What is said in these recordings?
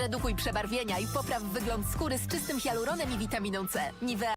zredukuj przebarwienia i popraw wygląd skóry z czystym hialuronem i witaminą C. Nivea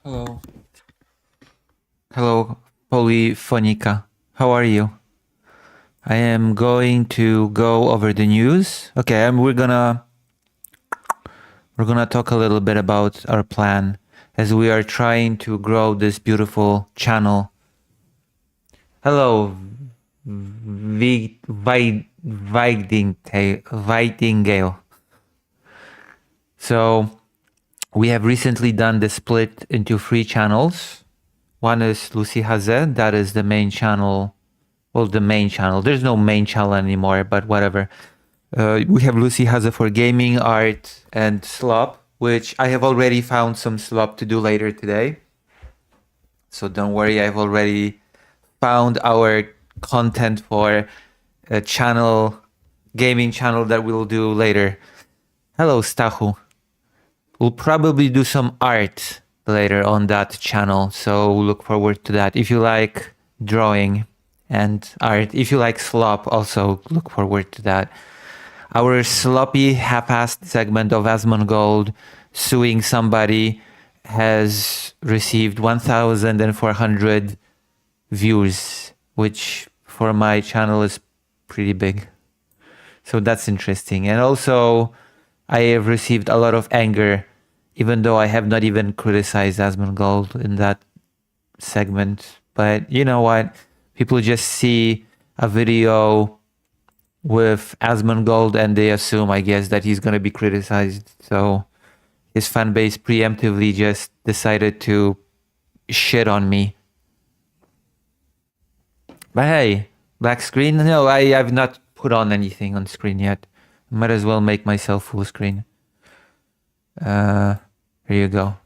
Hello. Hello, Polyphonica. How are you? I am going to go over the news. Okay, we're gonna talk a little bit about our plan as we are trying to grow this beautiful channel. Hello, Vightingale. So we have recently done the split into 3 channels. One is Lucy Haze, that is the main channel. Well, the main channel. There's no main channel anymore, but whatever. We have Lucy Haze for gaming, art, and slop, which I have already found some slop to do later today. So don't worry, I've already found our content for a channel, gaming channel that we'll do later. Hello, Stachu. We'll probably do some art later on that channel, so look forward to that. If you like drawing and art, if you like slop, also look forward to that. Our sloppy, half-assed segment of Asmongold suing somebody has received 1,400 views, which for my channel is pretty big. So that's interesting. And also, I have received a lot of anger, even though I have not even criticized Asmongold in that segment. But you know what? People just see a video with Asmongold and they assume, I guess, that he's going to be criticized. So his fan base preemptively just decided to shit on me. But hey, black screen? No, I've not put on anything on screen yet. Might as well make myself full screen. Here you go.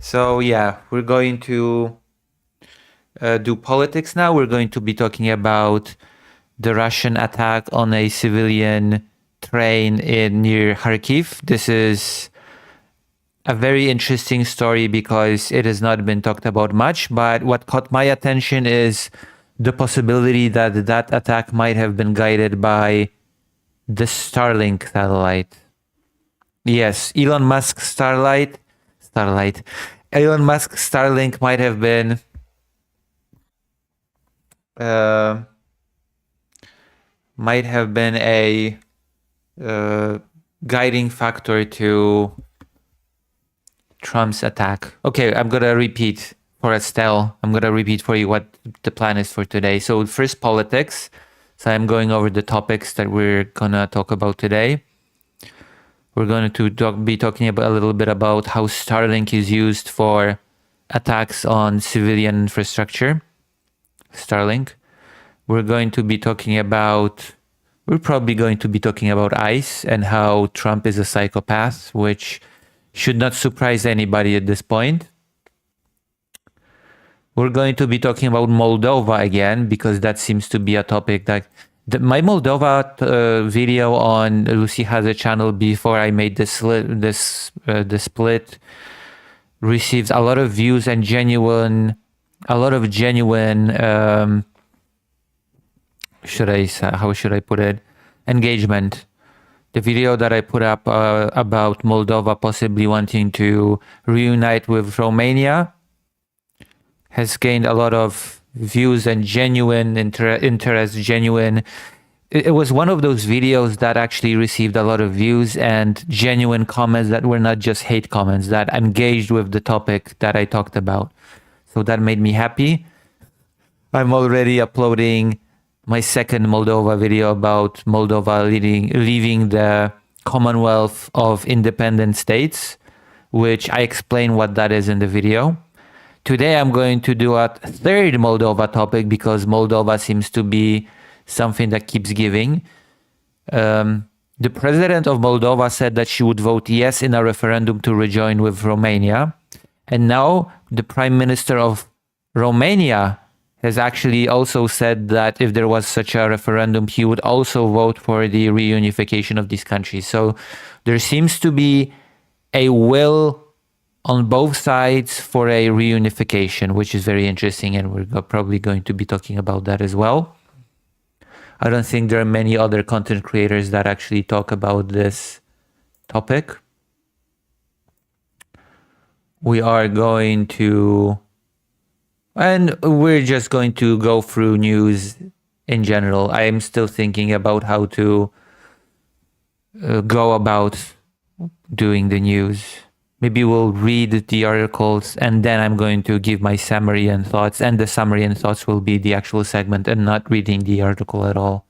So yeah, we're going to do politics now. We're going to be talking about the Russian attack on a civilian train near Kharkiv. This is a very interesting story because it has not been talked about much, but what caught my attention is the possibility that that attack might have been guided by the Starlink satellite. Yes, Elon Musk's Starlink might have been a guiding factor to Trump's attack. Okay, I'm gonna repeat for Estelle. I'm gonna repeat for you what the plan is for today. So first, politics. So I'm going over the topics that we're gonna talk about today. We're going to be talking about a little bit about how Starlink is used for attacks on civilian infrastructure. Starlink. We're probably going to be talking about ICE and how Trump is a psychopath, which should not surprise anybody at this point. We're going to be talking about Moldova again, because that seems to be a topic that my Moldova video on Lucy Haze channel before I made the split receives a lot of views and genuine how should I put it, engagement. The video that I put up about Moldova possibly wanting to reunite with Romania has gained a lot of views and genuine interest. It was one of those videos that actually received a lot of views and genuine comments that were not just hate comments, that engaged with the topic that I talked about. So that made me happy. I'm already uploading my second Moldova video about Moldova leaving the Commonwealth of Independent States, which I explain what that is in the video. Today I'm going to do a third Moldova topic because Moldova seems to be something that keeps giving. The president of Moldova said that she would vote yes in a referendum to rejoin with Romania. And now the prime minister of Romania has actually also said that if there was such a referendum, he would also vote for the reunification of these countries. So there seems to be a will on both sides for a reunification, which is very interesting, and we're probably going to be talking about that as well. I don't think there are many other content creators that actually talk about this topic. we are going to, and we're just going to go through news in general. I am still thinking about how to go about doing the news. Maybe we'll read the articles and then I'm going to give my summary and thoughts, and the summary and thoughts will be the actual segment and not reading the article at all.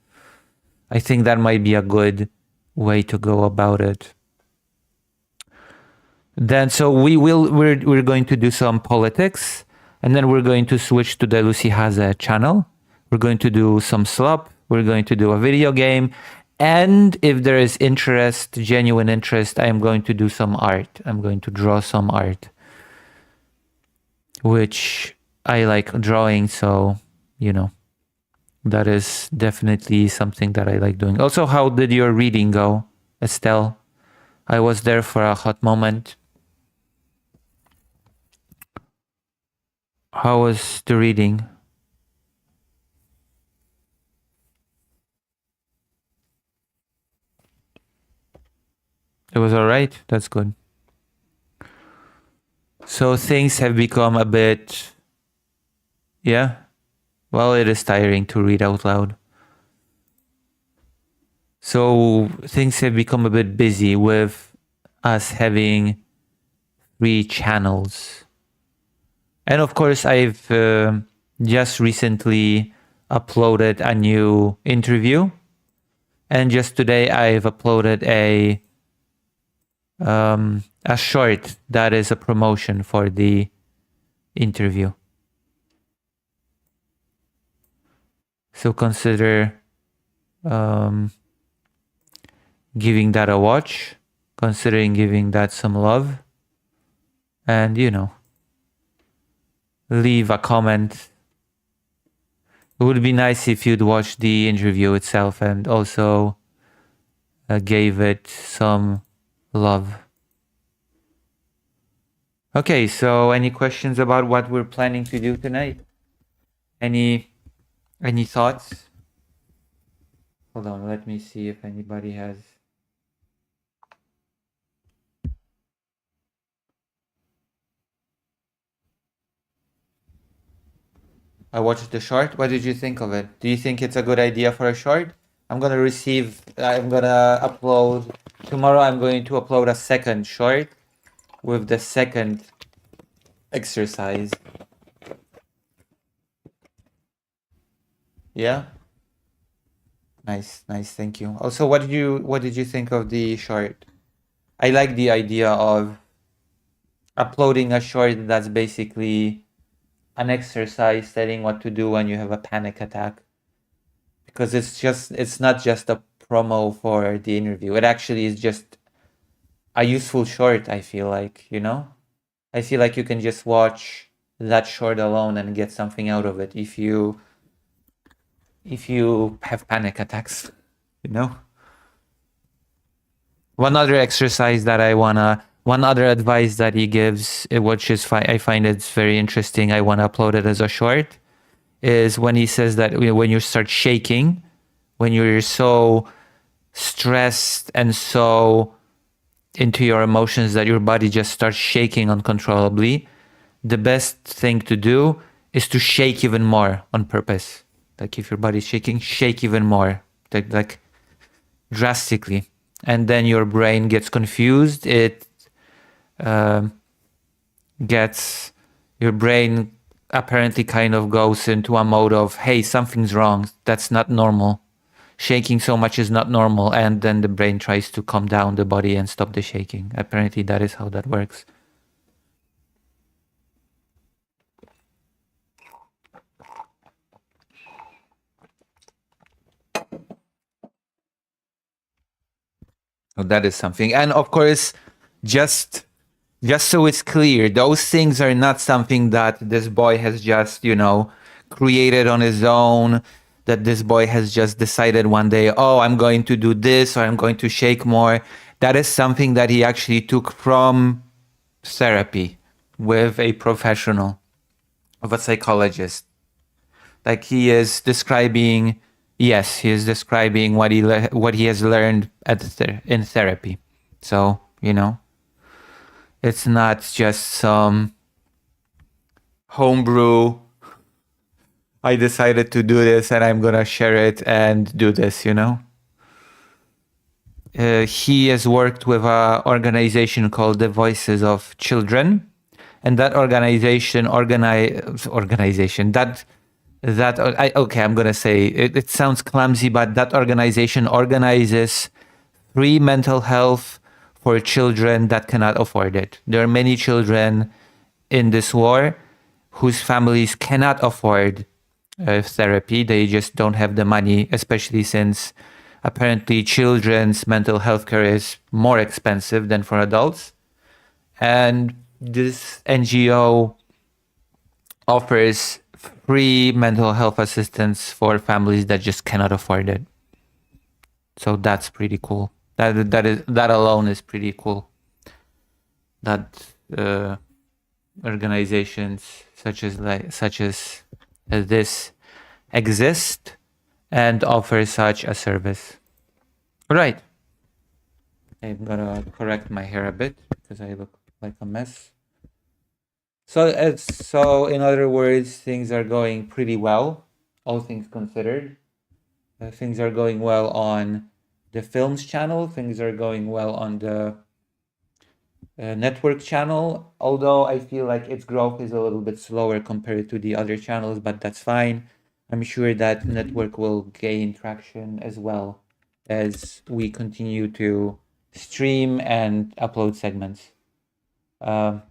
I think that might be a good way to go about it. Then, so we're going to do some politics, and then we're going to switch to the Lucy Haze channel. We're going to do some slop. We're going to do a video game. And if there is interest, genuine interest, I am going to do some art. I'm going to draw some art, which I like drawing. So, that is definitely something that I like doing. Also, how did your reading go, Estelle? I was there for a hot moment. How was the reading? It was all right. That's good. So things have become a bit, yeah. Well, it is tiring to read out loud. So things have become a bit busy with us having 3 channels. And of course, I've just recently uploaded a new interview. And just today, I've uploaded a short that is a promotion for the interview. So consider giving that a watch, considering giving that some love, and leave a comment. It would be nice if you'd watch the interview itself and also gave it some love. Okay, so any questions about what we're planning to do tonight? Any thoughts? Hold on, let me see if anybody has. I watched the short. What did you think of it? Do you think it's a good idea for a short? I'm gonna upload tomorrow. I'm going to upload a second short with the second exercise. Yeah. Nice. Thank you. Also, what did you think of the short? I like the idea of uploading a short that's basically an exercise telling what to do when you have a panic attack, because it's not just a promo for the interview. It actually is just a useful short. I feel like, I feel like you can just watch that short alone and get something out of it if you have panic attacks, One other exercise that one other advice that he gives, which is I find it's very interesting, I want to upload it as a short, is when he says that when you start shaking, when you're so stressed and so into your emotions that your body just starts shaking uncontrollably, the best thing to do is to shake even more on purpose. Like if your body's shaking, shake even more, like drastically. And then your brain gets confused. Your brain apparently kind of goes into a mode of, hey, something's wrong. That's not normal. Shaking so much is not normal. And then the brain tries to calm down the body and stop the shaking. Apparently that is how that works. So that is something. And of course, just so it's clear, those things are not something that this boy has just, created on his own, that this boy has just decided one day, oh, I'm going to do this, or I'm going to shake more. That is something that he actually took from therapy with a professional, of a psychologist. Like he is describing what he has learned in therapy. So, It's not just some homebrew. I decided to do this and I'm gonna share it and do this, you know? He has worked with an organization called the Voices of Children, and that organization I'm gonna say it sounds clumsy, but that organization organizes free mental health for children that cannot afford it. There are many children in this war whose families cannot afford therapy. They just don't have the money, especially since apparently children's mental health care is more expensive than for adults. And this NGO offers free mental health assistance for families that just cannot afford it. So that's pretty cool. That alone is pretty cool. That organizations such as this exist and offer such a service. Right. I'm gonna correct my hair a bit because I look like a mess. So in other words, things are going pretty well, all things considered. Things are going well on the films channel. Things are going well on the network channel, although I feel like its growth is a little bit slower compared to the other channels, but that's fine. I'm sure that network will gain traction as well as we continue to stream and upload segments. I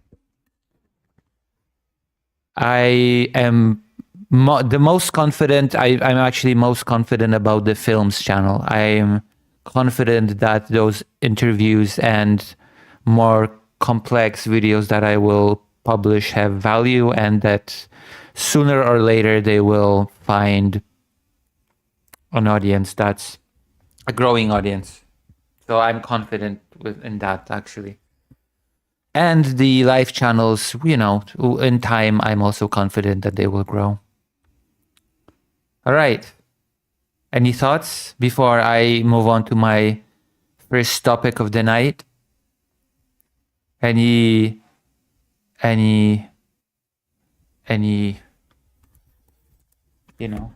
am the most confident. I'm actually most confident about the films channel. I'm confident that those interviews and more complex videos that I will publish have value, and that sooner or later they will find an audience that's a growing audience. So I'm confident in that, actually. And the live channels, you know, in time, I'm also confident that they will grow. All right. Any thoughts before I move on to my first topic of the night? Any, you know?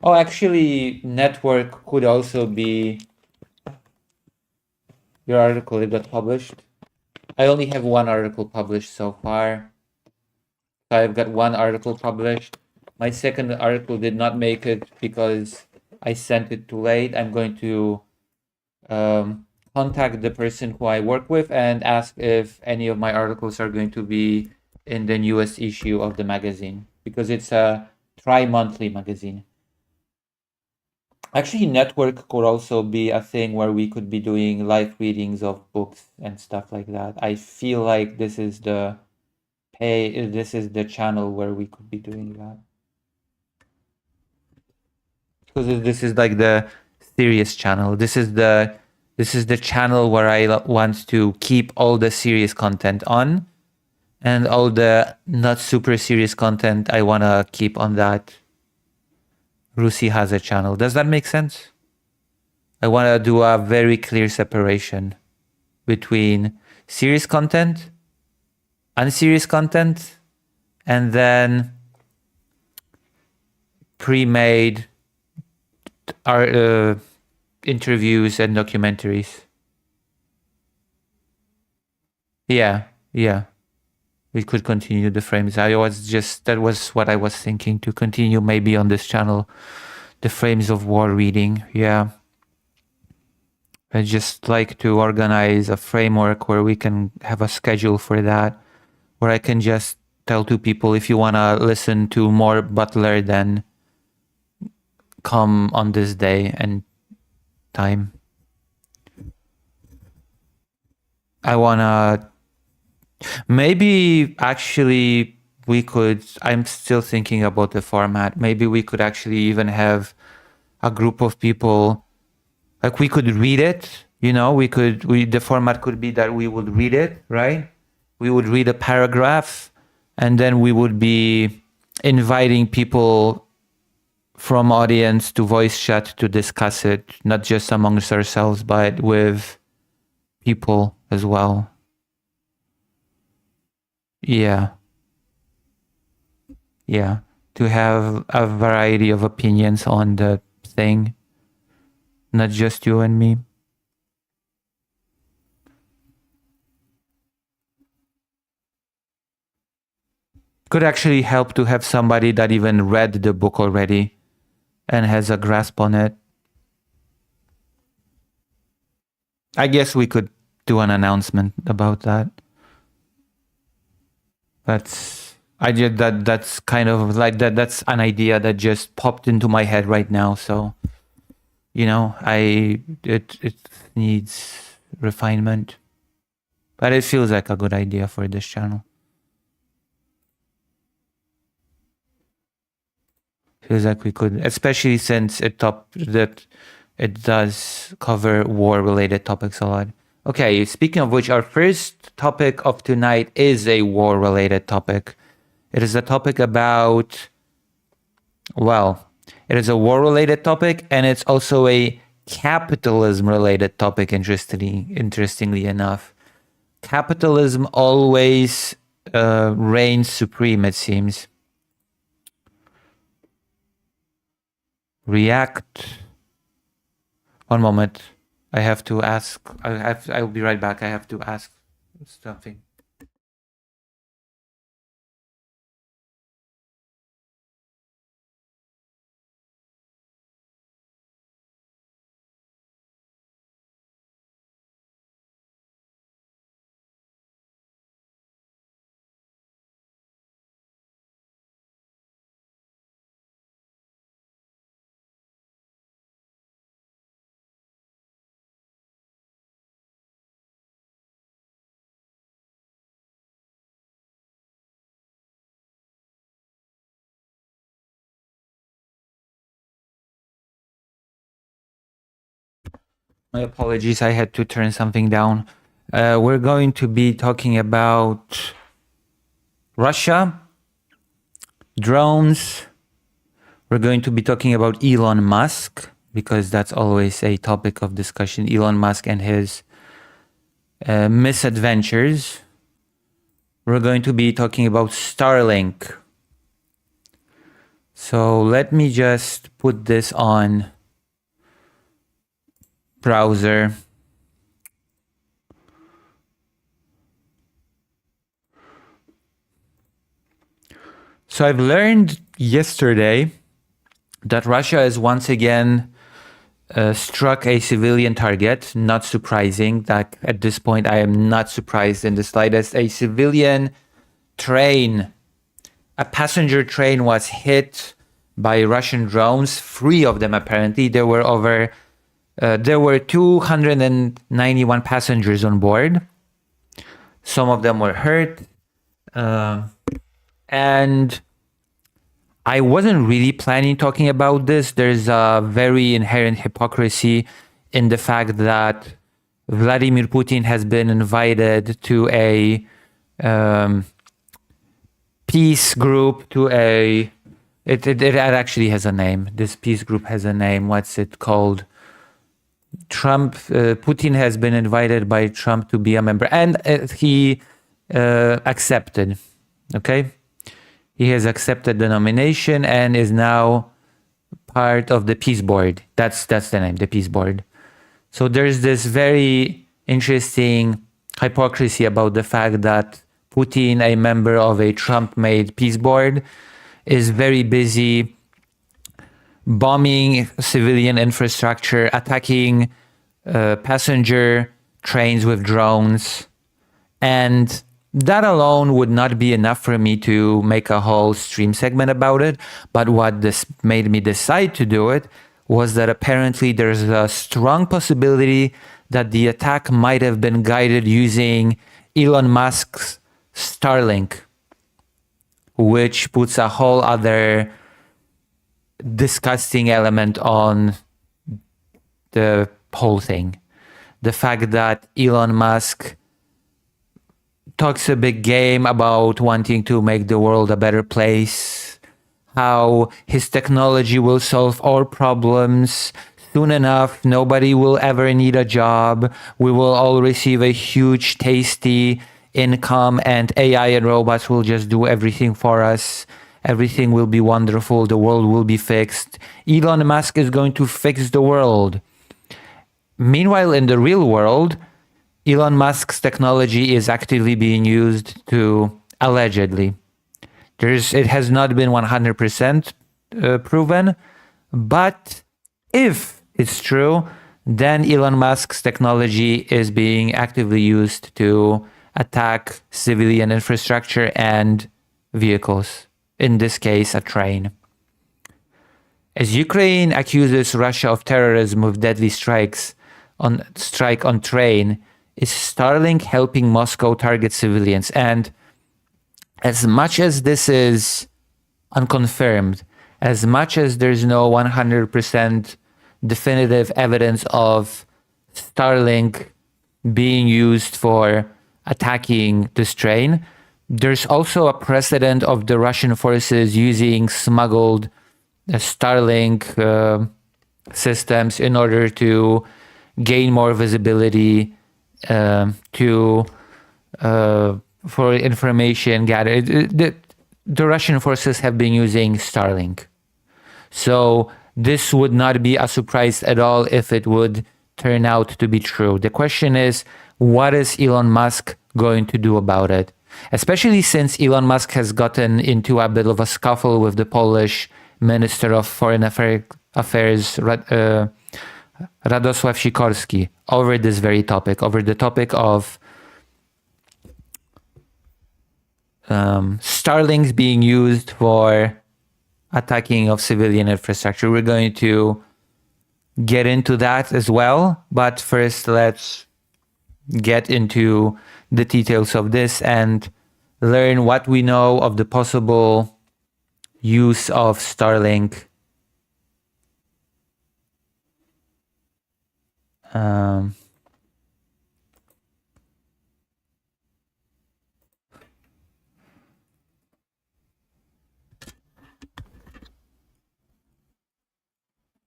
Oh, actually, network could also be your article that got published. I only have one article published so far. I've got one article published. My second article did not make it because I sent it too late. I'm going to contact the person who I work with and ask if any of my articles are going to be in the newest issue of the magazine, because it's a tri-monthly magazine. Actually, network could also be a thing where we could be doing live readings of books and stuff like that. I feel like this is the channel where we could be doing that. Because this is like the serious channel. This is the channel where I want to keep all the serious content on, and all the not super serious content I want to keep on that Rusi has a channel. Does that make sense? I want to do a very clear separation between serious content, unserious content, and then pre-made interviews and documentaries. Yeah. We could continue the frames. That was what I was thinking, to continue maybe on this channel, the frames of war reading. Yeah. I just like to organize a framework where we can have a schedule for that, where I can just tell to people, if you want to listen to more Butler, then come on this day and time. I want to maybe actually I'm still thinking about the format. Maybe we could actually even have a group of people, like we could read it, you know, the format could be that we would read it, right? We would read a paragraph, and then we would be inviting people from audience to voice chat to discuss it, not just amongst ourselves, but with people as well. Yeah. Yeah. To have a variety of opinions on the thing, not just you and me. Could actually help to have somebody that even read the book already and has a grasp on it. I guess we could do an announcement about that. That's kind of like that. That's an idea that just popped into my head right now. So, it needs refinement, but it feels like a good idea for this channel. Feels like we could, especially since it does cover war-related topics a lot. Okay, speaking of which, our first topic of tonight is a war-related topic. It is a topic about, it is a war-related topic, and it's also a capitalism-related topic, interestingly enough. Capitalism always reigns supreme, it seems. React. One moment. I have to ask. I'll be right back. I have to ask something. My apologies, I had to turn something down. We're going to be talking about Russia, drones. We're going to be talking about Elon Musk, because that's always a topic of discussion. Elon Musk and his misadventures. We're going to be talking about Starlink. So let me just put this on browser. So I've learned yesterday that Russia is once again struck a civilian target. Not surprising. That at this point I am not surprised in the slightest. A civilian train, a passenger train, was hit by Russian drones. 3 of them apparently. There were 291 passengers on board. Some of them were hurt. And I wasn't really planning talking about this. There's a very inherent hypocrisy in the fact that Vladimir Putin has been invited to a peace group, it actually has a name. This peace group has a name. What's it called? Putin has been invited by Trump to be a member, and he accepted. Okay, he has accepted the nomination and is now part of the peace board. That's the name, the peace board. So there's this very interesting hypocrisy about the fact that Putin, a member of a Trump-made peace board, is very busy bombing civilian infrastructure, attacking passenger trains with drones. And that alone would not be enough for me to make a whole stream segment about it. But what this made me decide to do it was that apparently there's a strong possibility that the attack might have been guided using Elon Musk's Starlink, which puts a whole other disgusting element on the whole thing. The fact that Elon Musk talks a big game about wanting to make the world a better place, how his technology will solve all problems. Soon enough, nobody will ever need a job. We will all receive a huge, tasty income, and AI and robots will just do everything for us. Everything will be wonderful. The world will be fixed. Elon Musk is going to fix the world. Meanwhile, in the real world, Elon Musk's technology is actively being used to, allegedly, it has not been 100% proven, but if it's true, then Elon Musk's technology is being actively used to attack civilian infrastructure and vehicles, in this case, a train. As Ukraine accuses Russia of terrorism with deadly strike on train, is Starlink helping Moscow target civilians? And as much as this is unconfirmed, as much as there's no 100% definitive evidence of Starlink being used for attacking this train, there's also a precedent of the Russian forces using smuggled Starlink systems in order to gain more visibility, for information gathered. The Russian forces have been using Starlink. So this would not be a surprise at all if it would turn out to be true. The question is, what is Elon Musk going to do about it? Especially since Elon Musk has gotten into a bit of a scuffle with the Polish Minister of Foreign Affairs, Radosław Sikorski, over this very topic, over the topic of Starlinks being used for attacking of civilian infrastructure. We're going to get into that as well, but first let's get into the details of this and learn what we know of the possible use of Starlink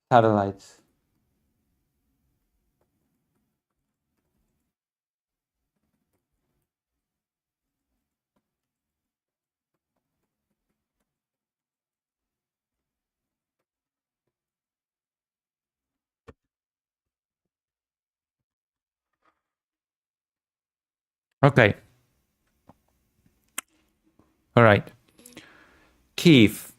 satellites. Okay. All right. Kyiv.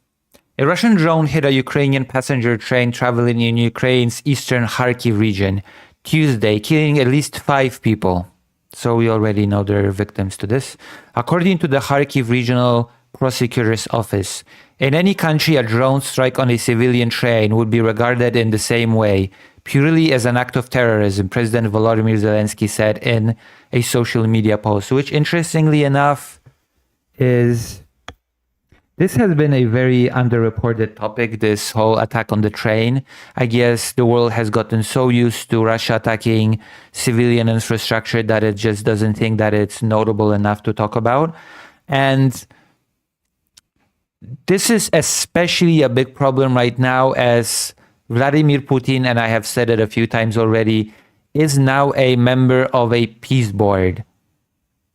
A Russian drone hit a Ukrainian passenger train traveling in Ukraine's eastern Kharkiv region Tuesday, killing at least 5 people. So we already know there are victims to this. According to the Kharkiv Regional Prosecutor's Office, in any country, a drone strike on a civilian train would be regarded in the same way, purely as an act of terrorism, President Volodymyr Zelensky said in a social media post, which interestingly enough is... This has been a very underreported topic, this whole attack on the train. I guess the world has gotten so used to Russia attacking civilian infrastructure that it just doesn't think that it's notable enough to talk about. And this is especially a big problem right now as Vladimir Putin, and I have said it a few times already, is now a member of a peace board.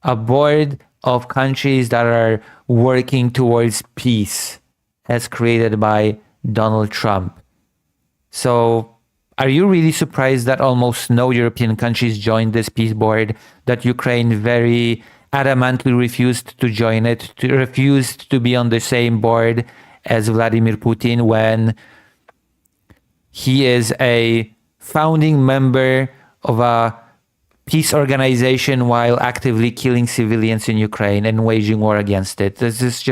A board of countries that are working towards peace as created by Donald Trump. So are you really surprised that almost no European countries joined this peace board, that Ukraine very adamantly refused to join it, refused to be on the same board as Vladimir Putin when he is a founding member of a peace organization while actively killing civilians in Ukraine and waging war against it? This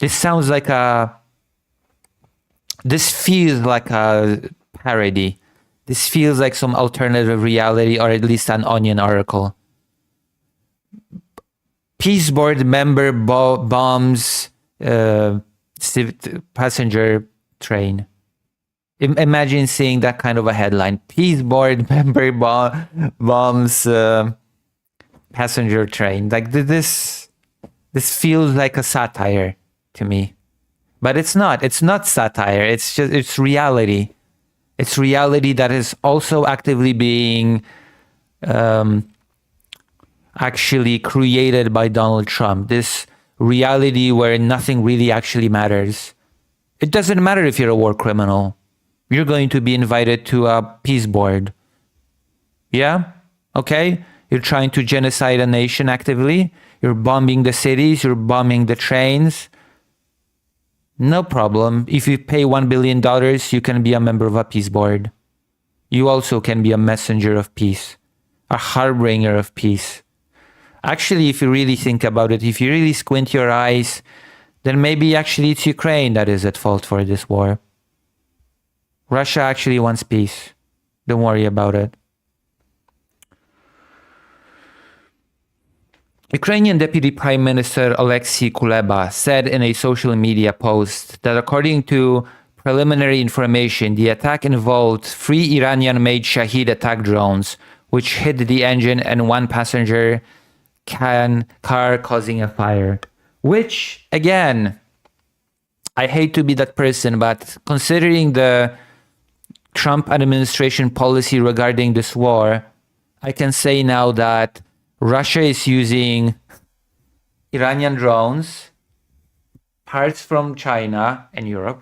sounds like this feels like a parody. This feels like some alternative reality, or at least an Onion article. Peace board member bombs passenger train. Imagine seeing that kind of a headline. Peace board member bombs passenger train. Like this feels like a satire to me. But it's not. It's not satire. It's reality. It's reality that is also actively being actually created by Donald Trump. This reality where nothing really actually matters. It doesn't matter if you're a war criminal. You're going to be invited to a peace board. Yeah? Okay? You're trying to genocide a nation actively. You're bombing the cities. You're bombing the trains. No problem. If you pay $1 billion, you can be a member of a peace board. You also can be a messenger of peace, a harbinger of peace. Actually, if you really think about it, if you really squint your eyes, then maybe actually it's Ukraine that is at fault for this war. Russia actually wants peace. Don't worry about it. Ukrainian Deputy Prime Minister Alexei Kuleba said in a social media post that according to preliminary information, the attack involved 3 Iranian-made Shahed attack drones, which hit the engine and 1 passenger car, causing a fire. Which, again, I hate to be that person, but considering the Trump administration policy regarding this war, I can say now that Russia is using Iranian drones, parts from China and Europe,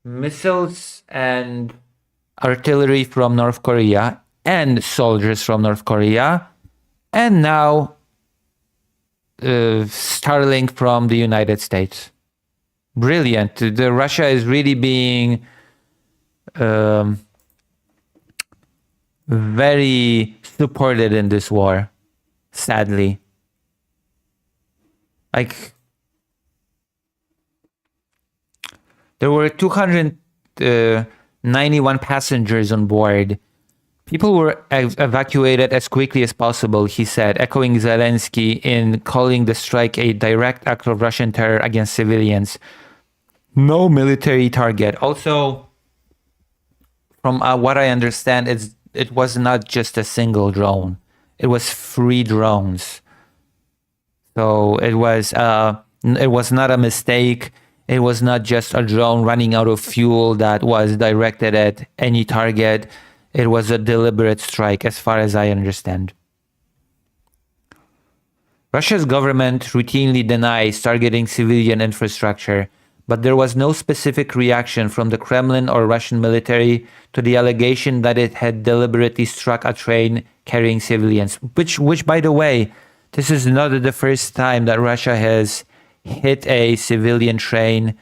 missiles and artillery from North Korea, and soldiers from North Korea, and now Starlink from the United States. Brilliant. Russia is really being very supported in this war, sadly. Like, there were 291 passengers on board. People were evacuated as quickly as possible, he said, echoing Zelensky in calling the strike a direct act of Russian terror against civilians. No military target. Also, from what I understand, it was not just a single drone. It was 3 drones. So it was not a mistake. It was not just a drone running out of fuel that was directed at any target. It was a deliberate strike, as far as I understand. Russia's government routinely denies targeting civilian infrastructure, but there was no specific reaction from the Kremlin or Russian military to the allegation that it had deliberately struck a train carrying civilians, which by the way, this is not the first time that Russia has hit a civilian train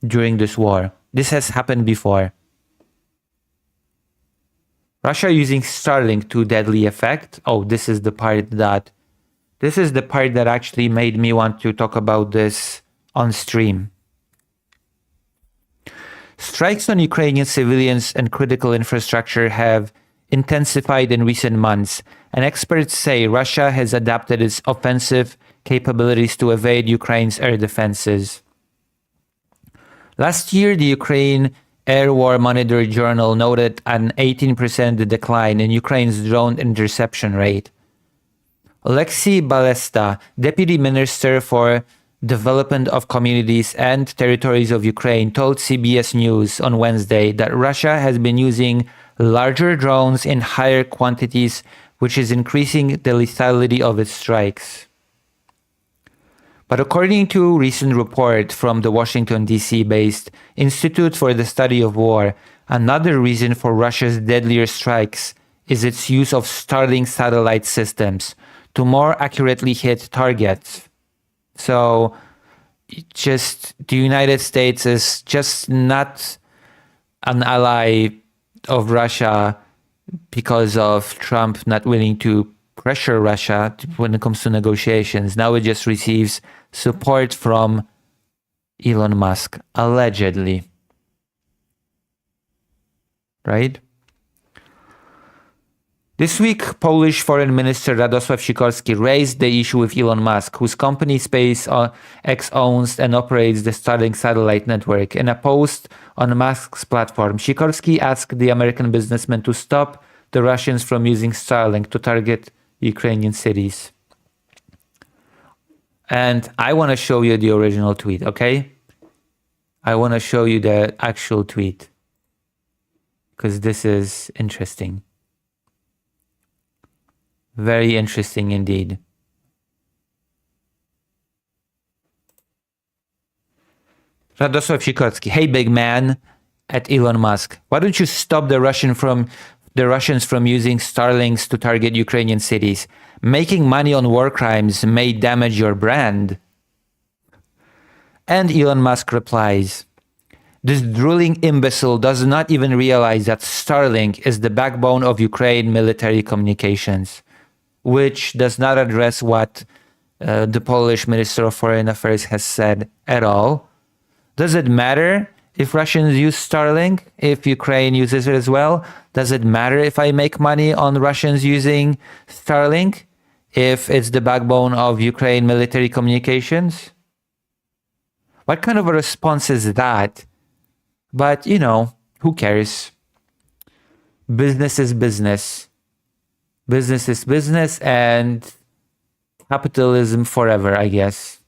during this war. This has happened before. Russia using Starlink to deadly effect. Oh, this is the part that actually made me want to talk about this on stream. Strikes on Ukrainian civilians and critical infrastructure have intensified in recent months, and experts say Russia has adapted its offensive capabilities to evade Ukraine's air defenses. Last year, the Ukraine Air War Monitor Journal noted an 18% decline in Ukraine's drone interception rate. Alexei Balesta, Deputy Minister for Development of Communities and Territories of Ukraine, told CBS News on Wednesday that Russia has been using larger drones in higher quantities, which is increasing the lethality of its strikes. But according to a recent report from the Washington, D.C.-based Institute for the Study of War, another reason for Russia's deadlier strikes is its use of Starlink satellite systems to more accurately hit targets. So, just the United States is just not an ally of Russia because of Trump not willing to pressure Russia when it comes to negotiations. Now it just receives support from Elon Musk, allegedly. Right? This week, Polish Foreign Minister Radosław Sikorski raised the issue with Elon Musk, whose company SpaceX owns and operates the Starlink satellite network. In a post on Musk's platform, Sikorski asked the American businessman to stop the Russians from using Starlink to target Ukrainian cities. And I want to show you the original tweet, okay? I want to show you the actual tweet because this is interesting. Very interesting indeed. Radosław Sikorski, hey big man, at Elon Musk. Why don't you stop the Russians from using Starlinks to target Ukrainian cities? Making money on war crimes may damage your brand. And Elon Musk replies, this drooling imbecile does not even realize that Starlink is the backbone of Ukraine military communications, which does not address what the Polish Minister of Foreign Affairs has said at all. Does it matter if Russians use Starlink, if Ukraine uses it as well? Does it matter if I make money on Russians using Starlink, if it's the backbone of Ukraine military communications? What kind of a response is that? But, you know, who cares? Business is business. Business is business, and capitalism forever, I guess.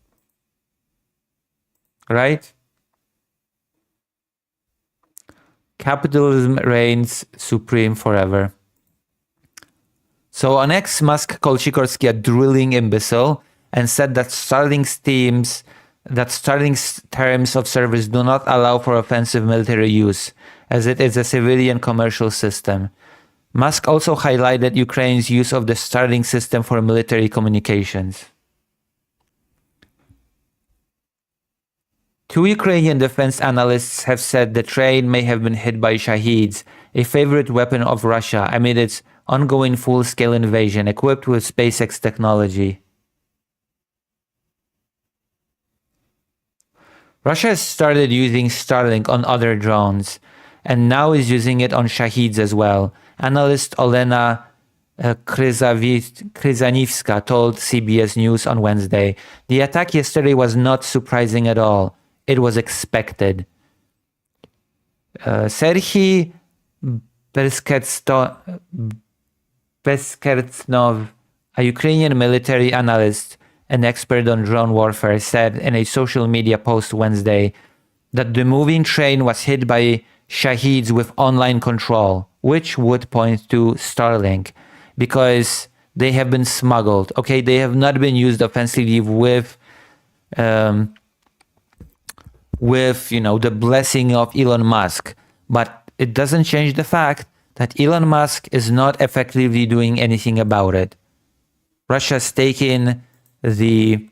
Right? Capitalism reigns supreme forever. So on X, Musk called Sikorski a drooling imbecile and said that Starlink's terms of service do not allow for offensive military use, as it is a civilian commercial system. Musk also highlighted Ukraine's use of the Starlink system for military communications. Two Ukrainian defense analysts have said the train may have been hit by Shaheeds, a favorite weapon of Russia amid its ongoing full-scale invasion equipped with SpaceX technology. Russia has started using Starlink on other drones, and now is using it on Shaheeds as well. Analyst Olena Kryzanivska told CBS News on Wednesday. The attack yesterday was not surprising at all. It was expected. Serhiy Beskertsnov, a Ukrainian military analyst and expert on drone warfare, said in a social media post Wednesday that the moving train was hit by Shaheeds with online control, which would point to Starlink, because they have been smuggled. Okay, they have not been used offensively with the blessing of Elon Musk, but it doesn't change the fact that Elon Musk is not effectively doing anything about it. Russia's taking the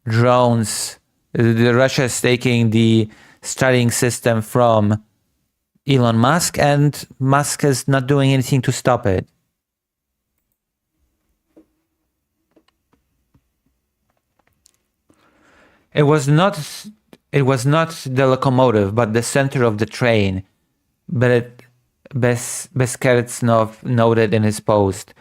drones, Russia's taking the Starlink system from Elon Musk, and Musk is not doing anything to stop it. It was not the locomotive, but the center of the train, Beskertsnov noted in his post,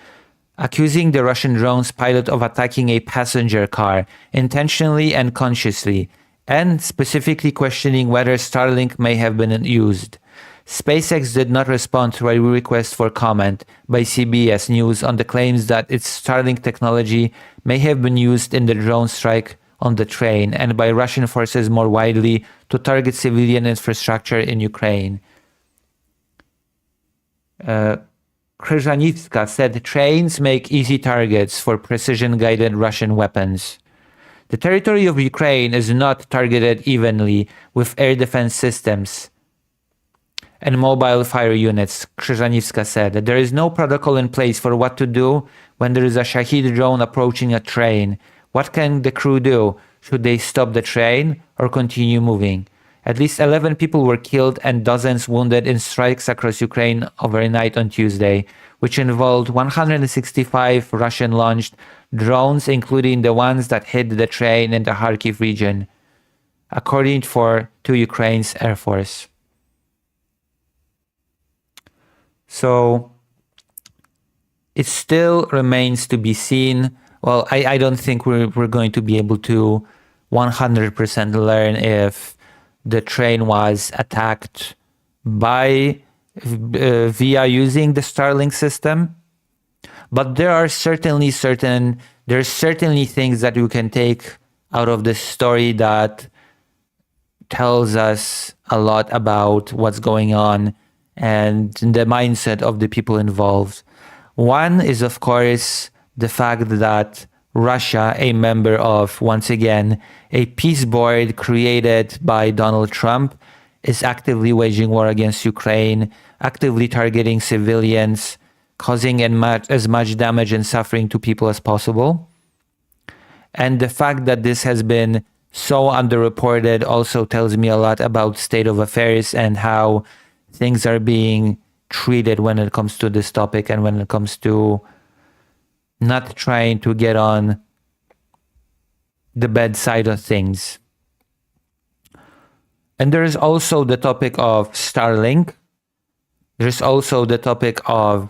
accusing the Russian drone's pilot of attacking a passenger car intentionally and consciously, and specifically questioning whether Starlink may have been used. SpaceX did not respond to a request for comment by CBS News on the claims that its Starlink technology may have been used in the drone strike on the train and by Russian forces more widely to target civilian infrastructure in Ukraine. Kryzanivska said trains make easy targets for precision-guided Russian weapons. The territory of Ukraine is not targeted evenly with air defense systems and mobile fire units, Kryzanivska said. That there is no protocol in place for what to do when there is a Shahed drone approaching a train. What can the crew do? Should they stop the train or continue moving? At least 11 people were killed and dozens wounded in strikes across Ukraine overnight on Tuesday, which involved 165 Russian-launched drones, including the ones that hit the train in the Kharkiv region, according to Ukraine's Air Force. So it still remains to be seen. Well, I don't think we're going to be able to 100% learn if the train was attacked via using the Starlink system. But there's certainly things that you can take out of this story that tells us a lot about what's going on and the mindset of the people involved. One is, of course, the fact that Russia, a member of, once again, a peace board created by Donald Trump, is actively waging war against Ukraine, actively targeting civilians, causing as much damage and suffering to people as possible. And the fact that this has been so underreported also tells me a lot about state of affairs and how things are being treated when it comes to this topic and when it comes to not trying to get on the bad side of things. And there's also the topic of Starlink. There's also the topic of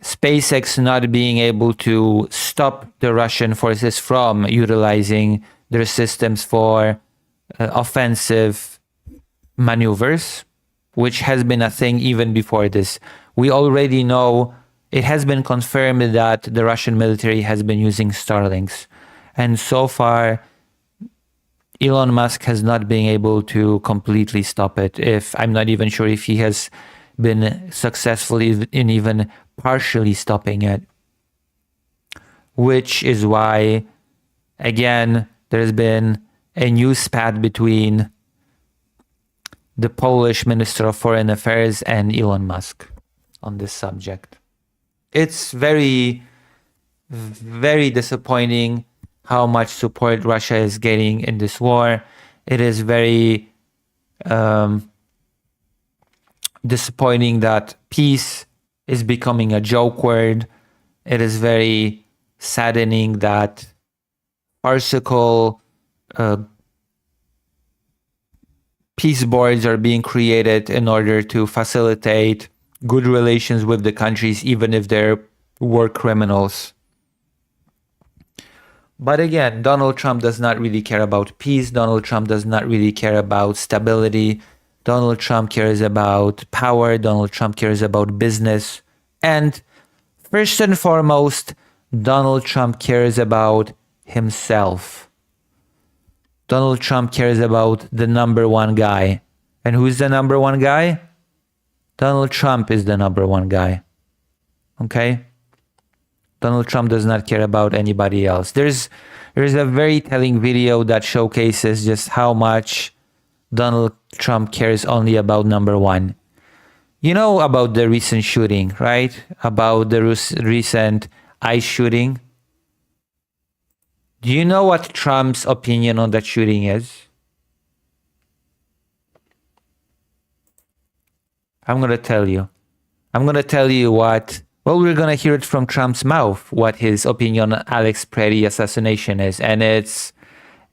SpaceX not being able to stop the Russian forces from utilizing their systems for offensive maneuvers, which has been a thing even before this. We already know, it has been confirmed that the Russian military has been using Starlinks. And so far, Elon Musk has not been able to completely stop it. I'm not even sure if he has been successful in even partially stopping it. Which is why, again, there's been a new spat between the Polish Minister of Foreign Affairs and Elon Musk on this subject. It's very, very disappointing how much support Russia is getting in this war. It is very disappointing that peace is becoming a joke word. It is very saddening that farcical peace boards are being created in order to facilitate good relations with the countries, even if they're war criminals. But again, Donald Trump does not really care about peace. Donald Trump does not really care about stability. Donald Trump cares about power. Donald Trump cares about business. And first and foremost, Donald Trump cares about himself. Donald Trump cares about the number one guy. And who's the number one guy? Donald Trump is the number one guy. Okay? Donald Trump does not care about anybody else. There's a very telling video that showcases just how much Donald Trump cares only about number one. You know about the recent shooting, right? About the recent ICE shooting. Do you know what Trump's opinion on that shooting is? I'm going to tell you. I'm going to tell you what... Well, we're going to hear it from Trump's mouth, what his opinion on Alex Pretty assassination is. And it's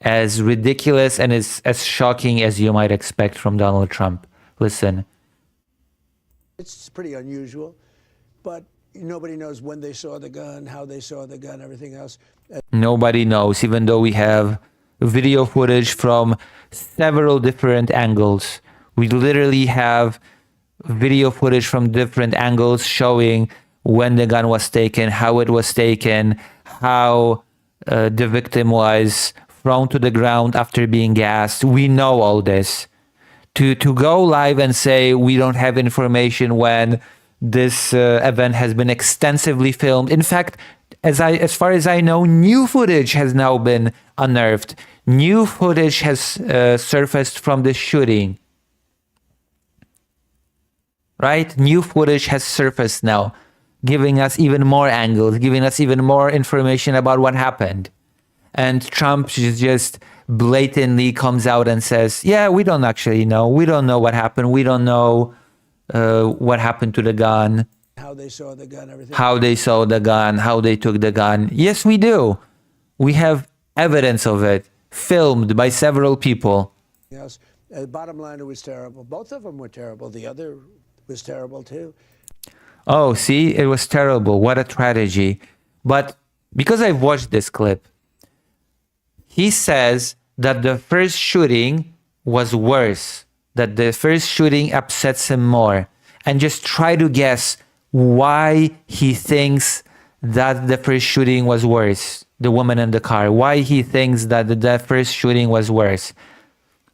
as ridiculous and as shocking as you might expect from Donald Trump. Listen. It's pretty unusual, but nobody knows when they saw the gun, how they saw the gun, everything else. Nobody knows, even though we have video footage from several different angles. We literally have video footage from different angles showing when the gun was taken, how it was taken, how the victim was thrown to the ground after being gassed. We know all this. To go live and say we don't have information when this event has been extensively filmed. In fact, as far as I know, new footage has now been unearthed. New footage has surfaced from the shooting. Right? New footage has surfaced now, giving us even more angles, giving us even more information about what happened. And Trump just blatantly comes out and says, yeah, we don't actually know. We don't know what happened. We don't know what happened to the gun. How they saw the gun, everything. How they saw the gun, how they took the gun. Yes, we do. We have evidence of it, filmed by several people. Yes. Bottom line, it was terrible. Both of them were terrible. The other was terrible too. Oh, see, it was terrible. What a tragedy. But because I've watched this clip, he says that the first shooting was worse, that the first shooting upsets him more. And just try to guess why he thinks that the first shooting was worse, the woman in the car, why he thinks that the first shooting was worse.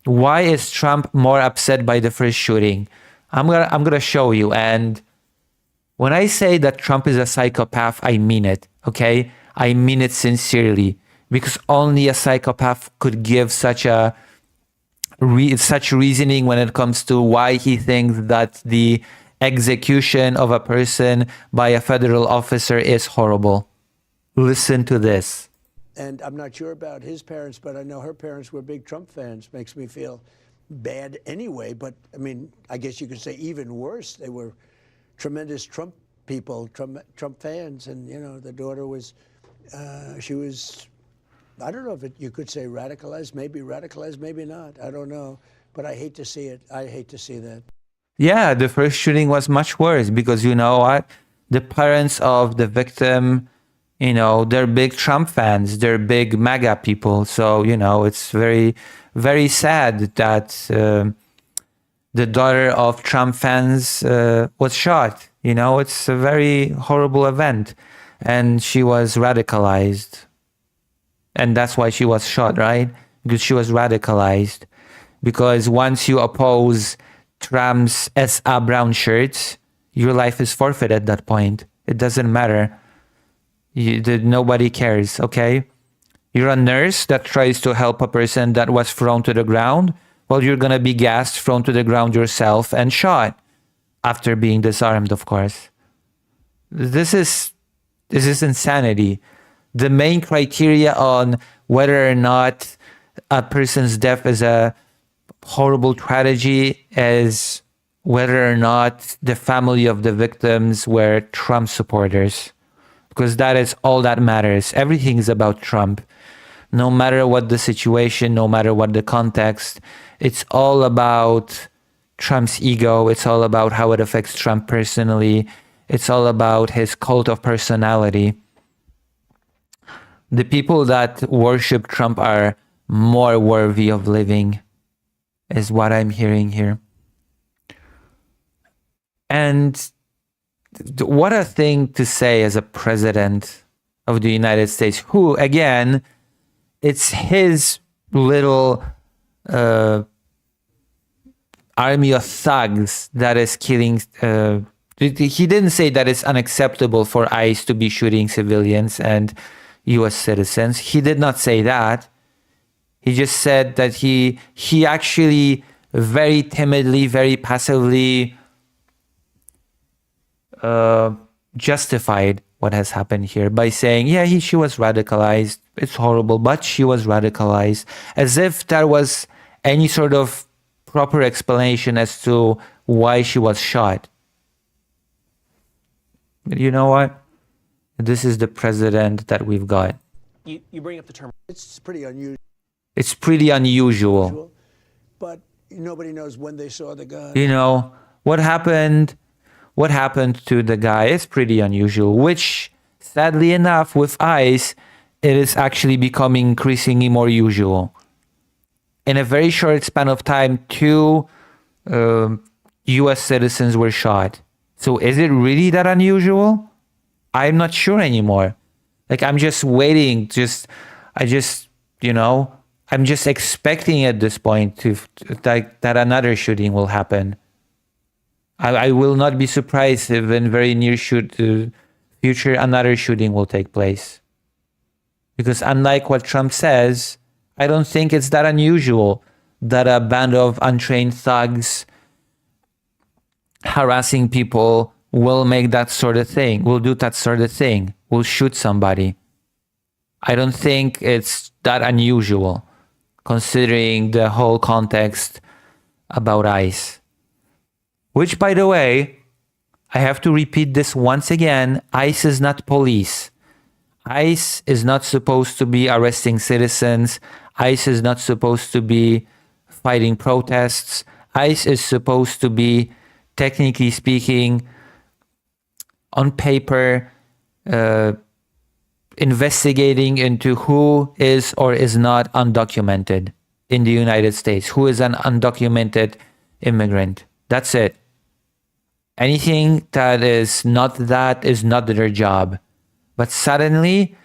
Why is Trump more upset by the first shooting? I'm gonna show you. And when I say that Trump is a psychopath, I mean it, okay? I mean it sincerely, because only a psychopath could give such reasoning when it comes to why he thinks that the execution of a person by a federal officer is horrible. Listen to this. And I'm not sure about his parents, but I know her parents were big Trump fans. Makes me feel bad anyway. But I mean, I guess you could say even worse. They were tremendous Trump people, Trump fans. And, you know, the daughter was, she was, I don't know if you could say radicalized, maybe not. I don't know. But I hate to see it. I hate to see that. Yeah, the first shooting was much worse because, you know what? The parents of the victim, you know, they're big Trump fans. They're big MAGA people. So, you know, it's very, very sad that the daughter of Trump fans was shot. You know, it's a very horrible event. And she was radicalized. And that's why she was shot, right? Because she was radicalized. Because once you oppose Trump's SA brown shirts, your life is forfeit at that point. It doesn't matter. Nobody cares, okay? You're a nurse that tries to help a person that was thrown to the ground. Well, you're going to be gassed, thrown to the ground yourself, and shot after being disarmed, of course. This is insanity. The main criteria on whether or not a person's death is a horrible tragedy is whether or not the family of the victims were Trump supporters. Because that is all that matters. Everything is about Trump. No matter what the situation, no matter what the context, it's all about Trump's ego. It's all about how it affects Trump personally. It's all about his cult of personality. The people that worship Trump are more worthy of living, is what I'm hearing here. And what a thing to say as a president of the United States, who, again, it's his little army of thugs that is killing. He didn't say that it's unacceptable for ICE to be shooting civilians and US citizens. He did not say that. He just said that he actually very timidly, very passively justified what has happened here by saying, yeah, she was radicalized. It's horrible, but she was radicalized. As if there was any sort of proper explanation as to why she was shot. But you know what? This is the president that we've got. You bring up the term. It's pretty unusual. It's pretty unusual. But nobody knows when they saw the gun. You know, what happened to the guy is pretty unusual, which sadly enough with ICE, it is actually becoming increasingly more usual. In a very short span of time, 2 US citizens were shot. So is it really that unusual? I'm not sure anymore. Like, I'm just waiting. I'm just expecting at this point that another shooting will happen. I will not be surprised if in very near future another shooting will take place. Because unlike what Trump says, I don't think it's that unusual that a band of untrained thugs harassing people will make that sort of thing, will do that sort of thing, will shoot somebody. I don't think it's that unusual, considering the whole context about ICE. Which, by the way, I have to repeat this once again, ICE is not police. ICE is not supposed to be arresting citizens. ICE is not supposed to be fighting protests. ICE is supposed to be, technically speaking, on paper, investigating into who is or is not undocumented in the United States, who is an undocumented immigrant. That's it. Anything that is not their job. But suddenly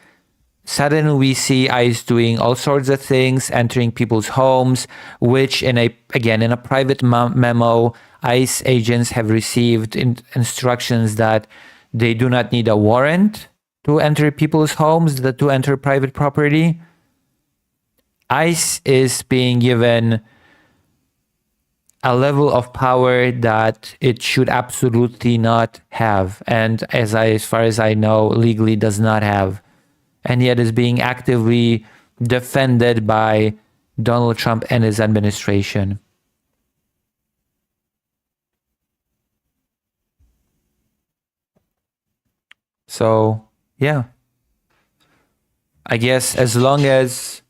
we see ICE doing all sorts of things, entering people's homes, which in a private memo, ICE agents have received instructions that they do not need a warrant to enter people's homes, to enter private property. ICE is being given a level of power that it should absolutely not have, and as far as I know, legally does not have, and yet is being actively defended by Donald Trump and his administration. So, yeah. I guess as long as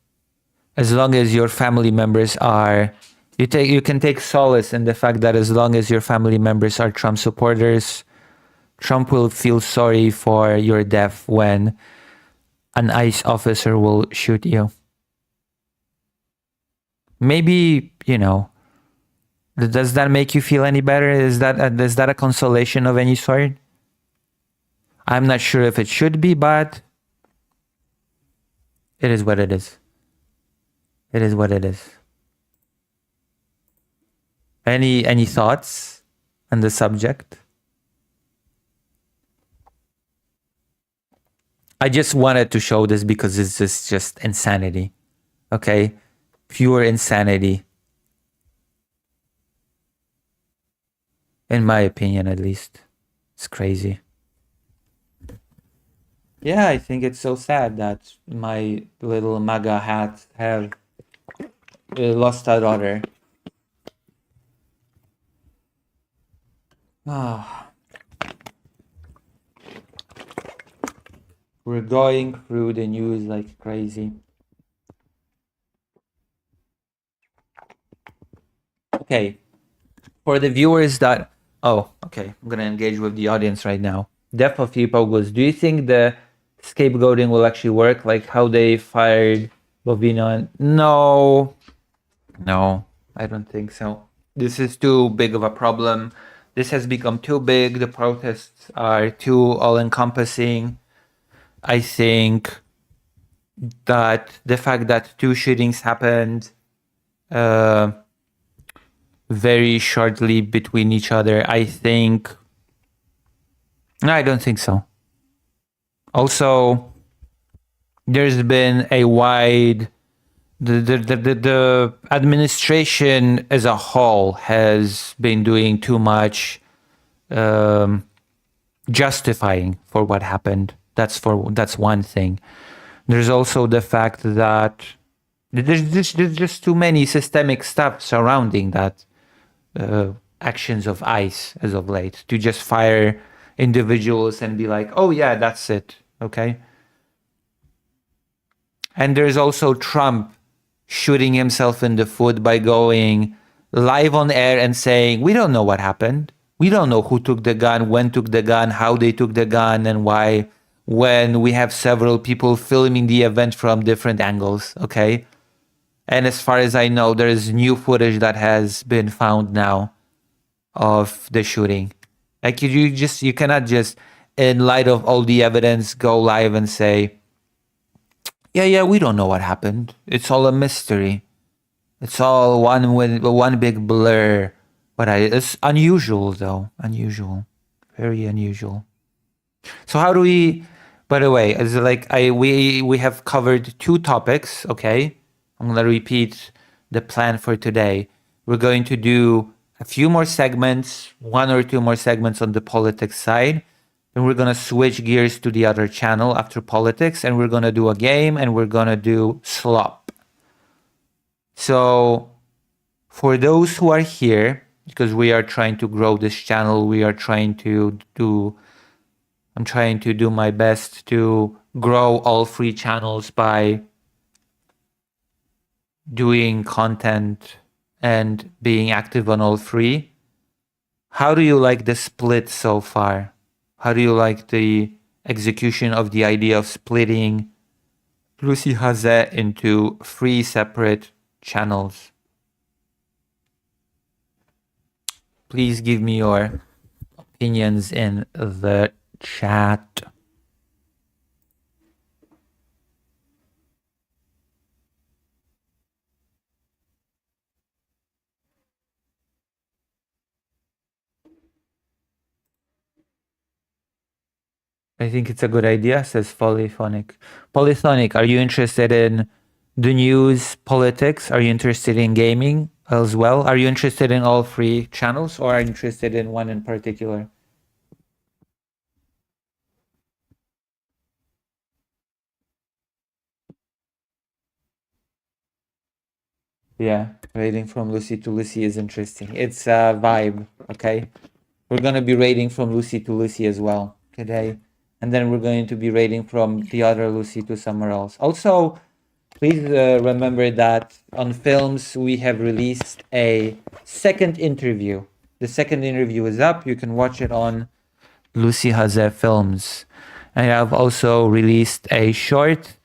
your family members are, you can take solace in the fact that as long as your family members are Trump supporters, Trump will feel sorry for your death when an ICE officer will shoot you. Maybe, does that make you feel any better? Is that a consolation of any sort? I'm not sure if it should be, but it is what it is. It is what it is. Any thoughts on the subject? I just wanted to show this because it's just insanity. Okay? Pure insanity. In my opinion, at least. It's crazy. Yeah, I think it's so sad that my little MAGA hats have lost a daughter. We're going through the news like crazy. Okay. For the viewers that... Oh, okay. I'm going to engage with the audience right now. Death of Pogos. Do you think the scapegoating will actually work? Like how they fired Bovino? No, I don't think so. This is too big of a problem. This has become too big. The protests are too all-encompassing. I think that the fact that 2 shootings happened very shortly between each other, no, I don't think so. Also, there's been a wide... The administration as a whole has been doing too much justifying for what happened. That's one thing. There's also the fact that there's just too many systemic stuff surrounding that actions of ICE as of late to just fire individuals and be like, oh yeah, that's it, okay? And there's also Trump shooting himself in the foot by going live on air and saying, we don't know what happened. We don't know who took the gun, when took the gun, how they took the gun, and why, when we have several people filming the event from different angles, okay? And as far as I know, there is new footage that has been found now of the shooting. Like you cannot just, in light of all the evidence, go live and say, yeah, we don't know what happened. It's all a mystery. It's all one big blur. But it's unusual, though. Unusual. Very unusual. So how do we... By the way, we have covered 2 topics, okay? I'm going to repeat the plan for today. We're going to do a few more segments, 1 or 2 more segments on the politics side. And we're going to switch gears to the other channel after politics. And we're going to do a game and we're going to do slop. So for those who are here, because we are trying to grow this channel, I'm trying to do my best to grow all 3 channels by doing content and being active on all 3. How do you like the split so far? How do you like the execution of the idea of splitting Lucy Hazet into 3 separate channels? Please give me your opinions in the chat. I think it's a good idea, says Polyphonic. Polyphonic, are you interested in the news, politics? Are you interested in gaming as well? Are you interested in all three channels, or are you interested in one in particular? Yeah, rating from Lucy to Lucy is interesting. It's a vibe, okay? We're going to be rating from Lucy to Lucy as well today. And then we're going to be rating from the other Lucy to somewhere else. Also, please remember that on films, we have released a second interview. The second interview is up. You can watch it on Lucy Haze Films. And I've also released a short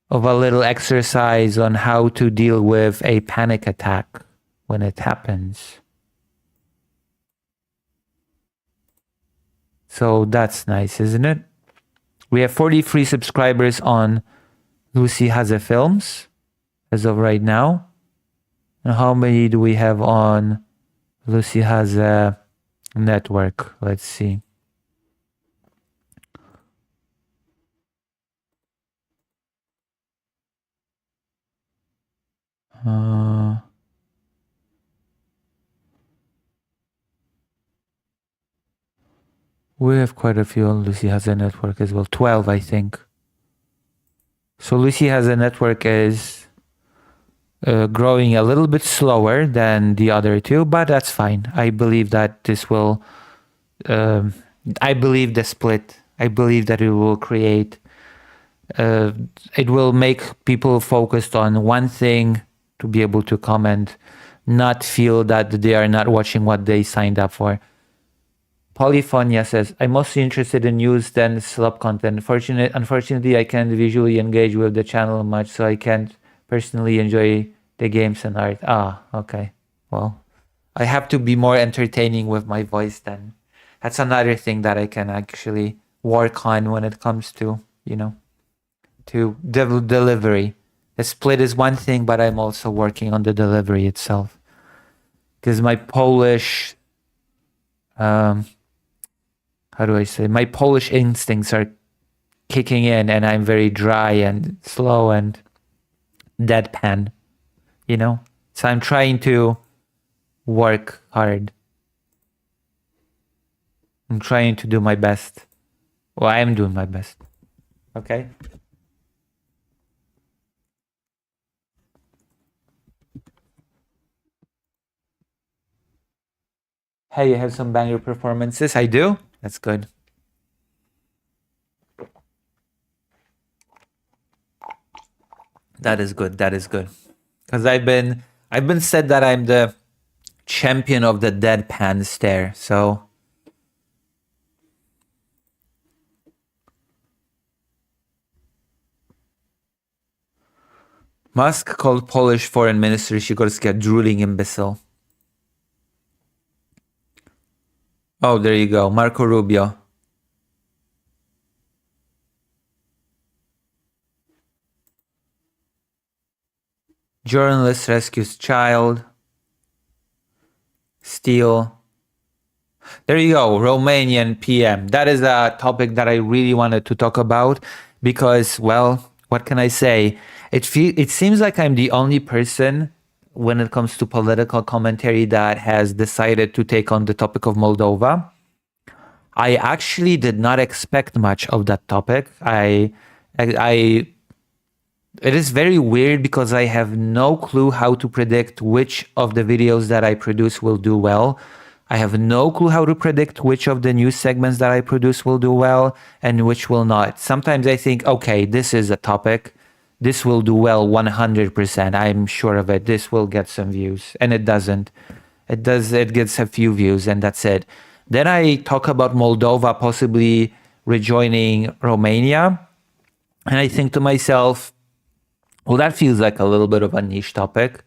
of a little exercise on how to deal with a panic attack when it happens. So that's nice, isn't it? We have 43 subscribers on Lucy Haze Films as of right now. And how many do we have on Lucy Haze Network? Let's see. We have quite a few on Lucy Haze Network as well. 12, I think. So Lucy Haze Network is growing a little bit slower than the other two, but that's fine. I believe that this will... I believe the split. I believe that it will create... it will make people focused on one thing to be able to comment, not feel that they are not watching what they signed up for. Polyphonia says, I'm mostly interested in news than slop content. Unfortunately, I can't visually engage with the channel much, so I can't personally enjoy the games and art. Ah, okay. Well, I have to be more entertaining with my voice then. That's another thing that I can actually work on when it comes to, you know, to delivery. The split is one thing, but I'm also working on the delivery itself. Because my Polish... how do I say? My Polish instincts are kicking in and I'm very dry and slow and deadpan, you know? So I'm trying to work hard. I'm trying to do my best. Well, I am doing my best. Okay? Hey, you have some banger performances? I do? That's good. That is good. That is good. Because I've been said that I'm the champion of the deadpan stare. So Musk called Polish Foreign Minister Sikorski a drooling imbecile. Oh, there you go. Marco Rubio. Journalist rescues child. Steal. There you go. Romanian PM. That is a topic that I really wanted to talk about because, well, what can I say? It seems like I'm the only person when it comes to political commentary that has decided to take on the topic of Moldova. I actually did not expect much of that topic. It is very weird because I have no clue how to predict which of the videos that I produce will do well. I have no clue how to predict which of the news segments that I produce will do well and which will not. Sometimes I think, okay, this is a topic. This will do well 100%. I'm sure of it. This will get some views. And it doesn't. It gets a few views and that's it. Then I talk about Moldova possibly rejoining Romania. And I think to myself, well, that feels like a little bit of a niche topic.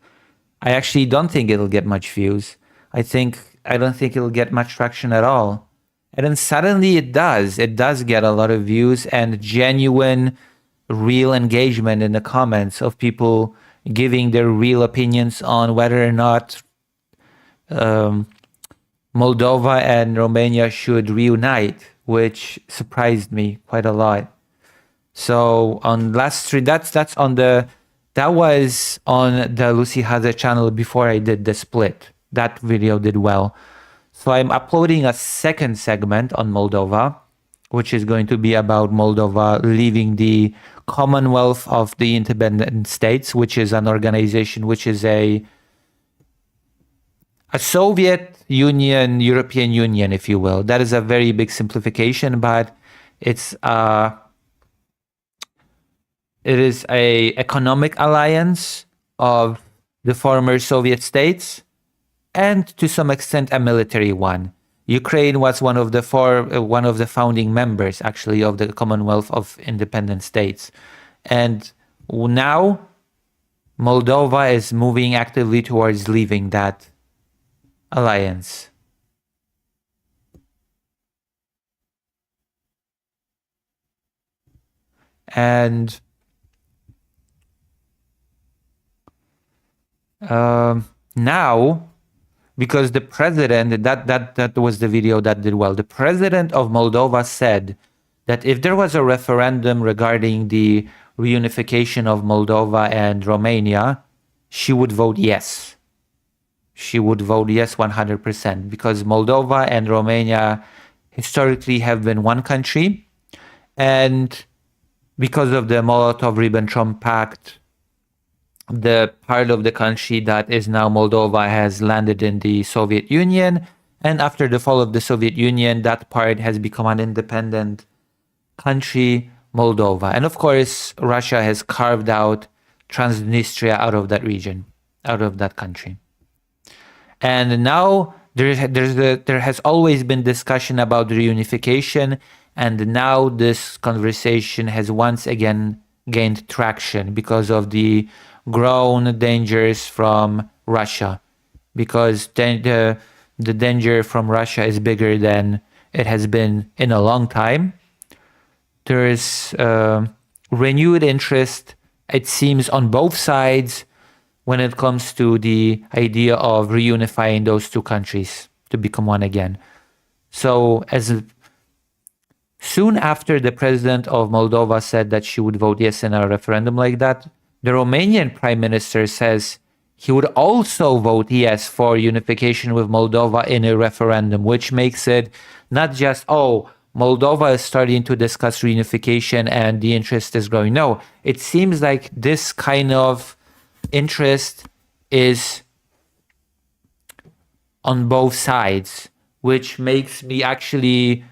I actually don't think it'll get much views. I think I don't think it'll get much traction at all. And then suddenly it does. It does get a lot of views and genuine, real engagement in the comments of people giving their real opinions on whether or not Moldova and Romania should reunite, which surprised me quite a lot. So on last stream, that was on the Lucy Haze channel before I did the split. That video did well. So I'm uploading a second segment on Moldova, which is going to be about Moldova leaving the Commonwealth of the Independent States, which is an organization, which is a Soviet Union, European Union, if you will. That is a very big simplification, but it is a economic alliance of the former Soviet states, and to some extent a military one. Ukraine was one of the founding members, actually, of the Commonwealth of Independent States, and now Moldova is moving actively towards leaving that alliance. And now, because the president, that was the video that did well. The president of Moldova said that if there was a referendum regarding the reunification of Moldova and Romania, she would vote yes. She would vote yes 100%, because Moldova and Romania historically have been one country, and because of the Molotov-Ribbentrop Pact, the part of the country that is now Moldova has landed in the Soviet Union, and after the fall of the Soviet Union, that part has become an independent country, Moldova. And of course, Russia has carved out Transnistria out of that region, out of that country. And now there has always been discussion about reunification, and now this conversation has once again gained traction because of the grown dangers from Russia, because the danger from Russia is bigger than it has been in a long time. There is renewed interest, it seems, on both sides when it comes to the idea of reunifying those two countries to become one again. So as soon after the president of Moldova said that she would vote yes in a referendum like that, the Romanian prime minister says he would also vote yes for unification with Moldova in a referendum, which makes it not just, oh, Moldova is starting to discuss reunification and the interest is growing. No, it seems like this kind of interest is on both sides, which makes me actually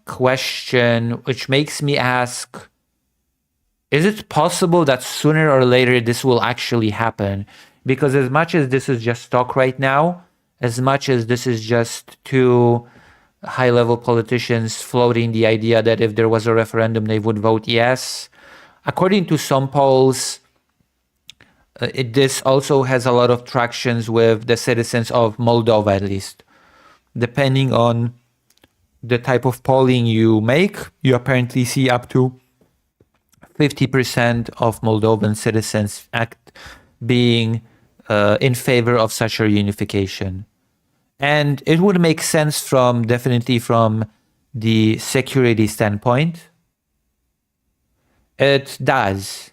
question, which makes me ask, is it possible that sooner or later this will actually happen? Because as much as this is just talk right now, as much as this is just two high-level politicians floating the idea that if there was a referendum, they would vote yes, according to some polls, this also has a lot of tractions with the citizens of Moldova, at least. Depending on the type of polling you make, you apparently see up to 50% of Moldovan citizens being in favor of such a reunification. And it would make sense definitely from the security standpoint. It does.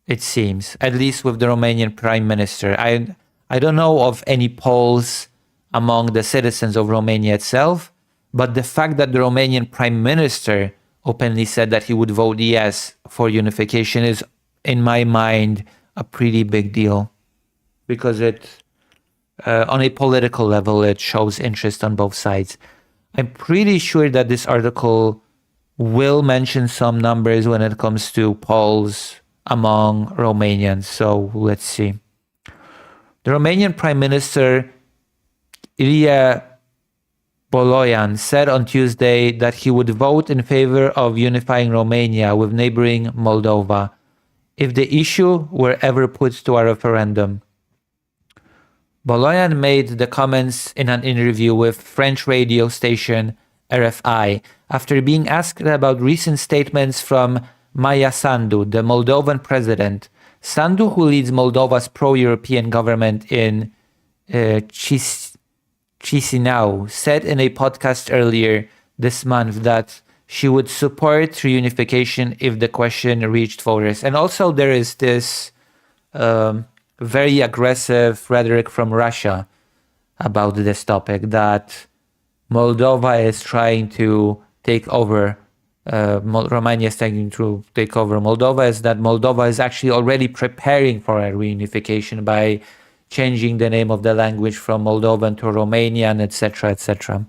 It seems, at least with the Romanian prime minister. I don't know of any polls among the citizens of Romania itself, but the fact that the Romanian prime minister openly said that he would vote yes for unification is, in my mind, a pretty big deal, because on a political level, it shows interest on both sides. I'm pretty sure that this article will mention some numbers when it comes to polls among Romanians. So let's see. The Romanian Prime Minister Ilie Boloyan said on Tuesday that he would vote in favor of unifying Romania with neighboring Moldova if the issue were ever put to a referendum. Boloyan made the comments in an interview with French radio station RFI after being asked about recent statements from Maia Sandu, the Moldovan president. Sandu, who leads Moldova's pro-European government in Chisinau, said in a podcast earlier this month that she would support reunification if the question reached voters. And also there is this very aggressive rhetoric from Russia about this topic, that Moldova is trying to take over, Romania is trying to take over Moldova, is that Moldova is actually already preparing for a reunification by changing the name of the language from Moldovan to Romanian, etc., etc.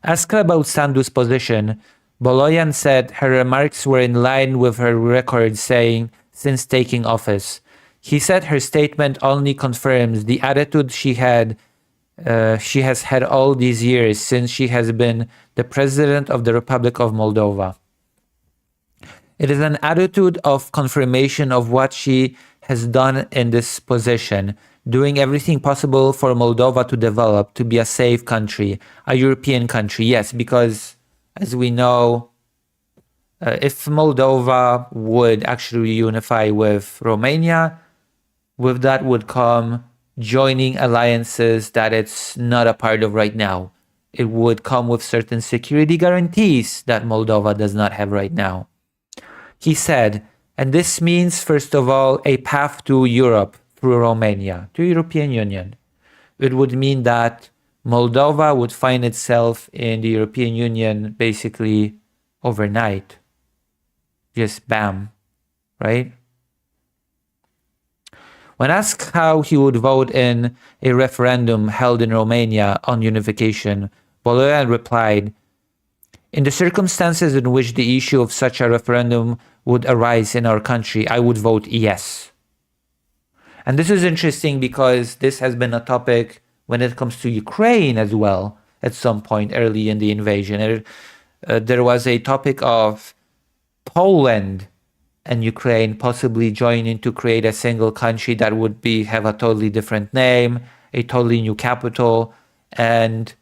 Asked about Sandu's position, Boloyan said her remarks were in line with her record saying since taking office. He said her statement only confirms the attitude she has had all these years since she has been the president of the Republic of Moldova. It is an attitude of confirmation of what she has done in this position, doing everything possible for Moldova to develop, to be a safe country, a European country. Yes, because as we know, if Moldova would actually reunify with Romania, with that would come joining alliances that it's not a part of right now. It would come with certain security guarantees that Moldova does not have right now. He said, and this means, first of all, a path to Europe through Romania, to European Union. It would mean that Moldova would find itself in the European Union basically overnight. Just bam, right? When asked how he would vote in a referendum held in Romania on unification, Boloyan replied, in the circumstances in which the issue of such a referendum would arise in our country, I would vote yes. And this is interesting because this has been a topic when it comes to Ukraine as well, at some point early in the invasion. There was a topic of Poland and Ukraine possibly joining to create a single country that would have a totally different name, a totally new capital, and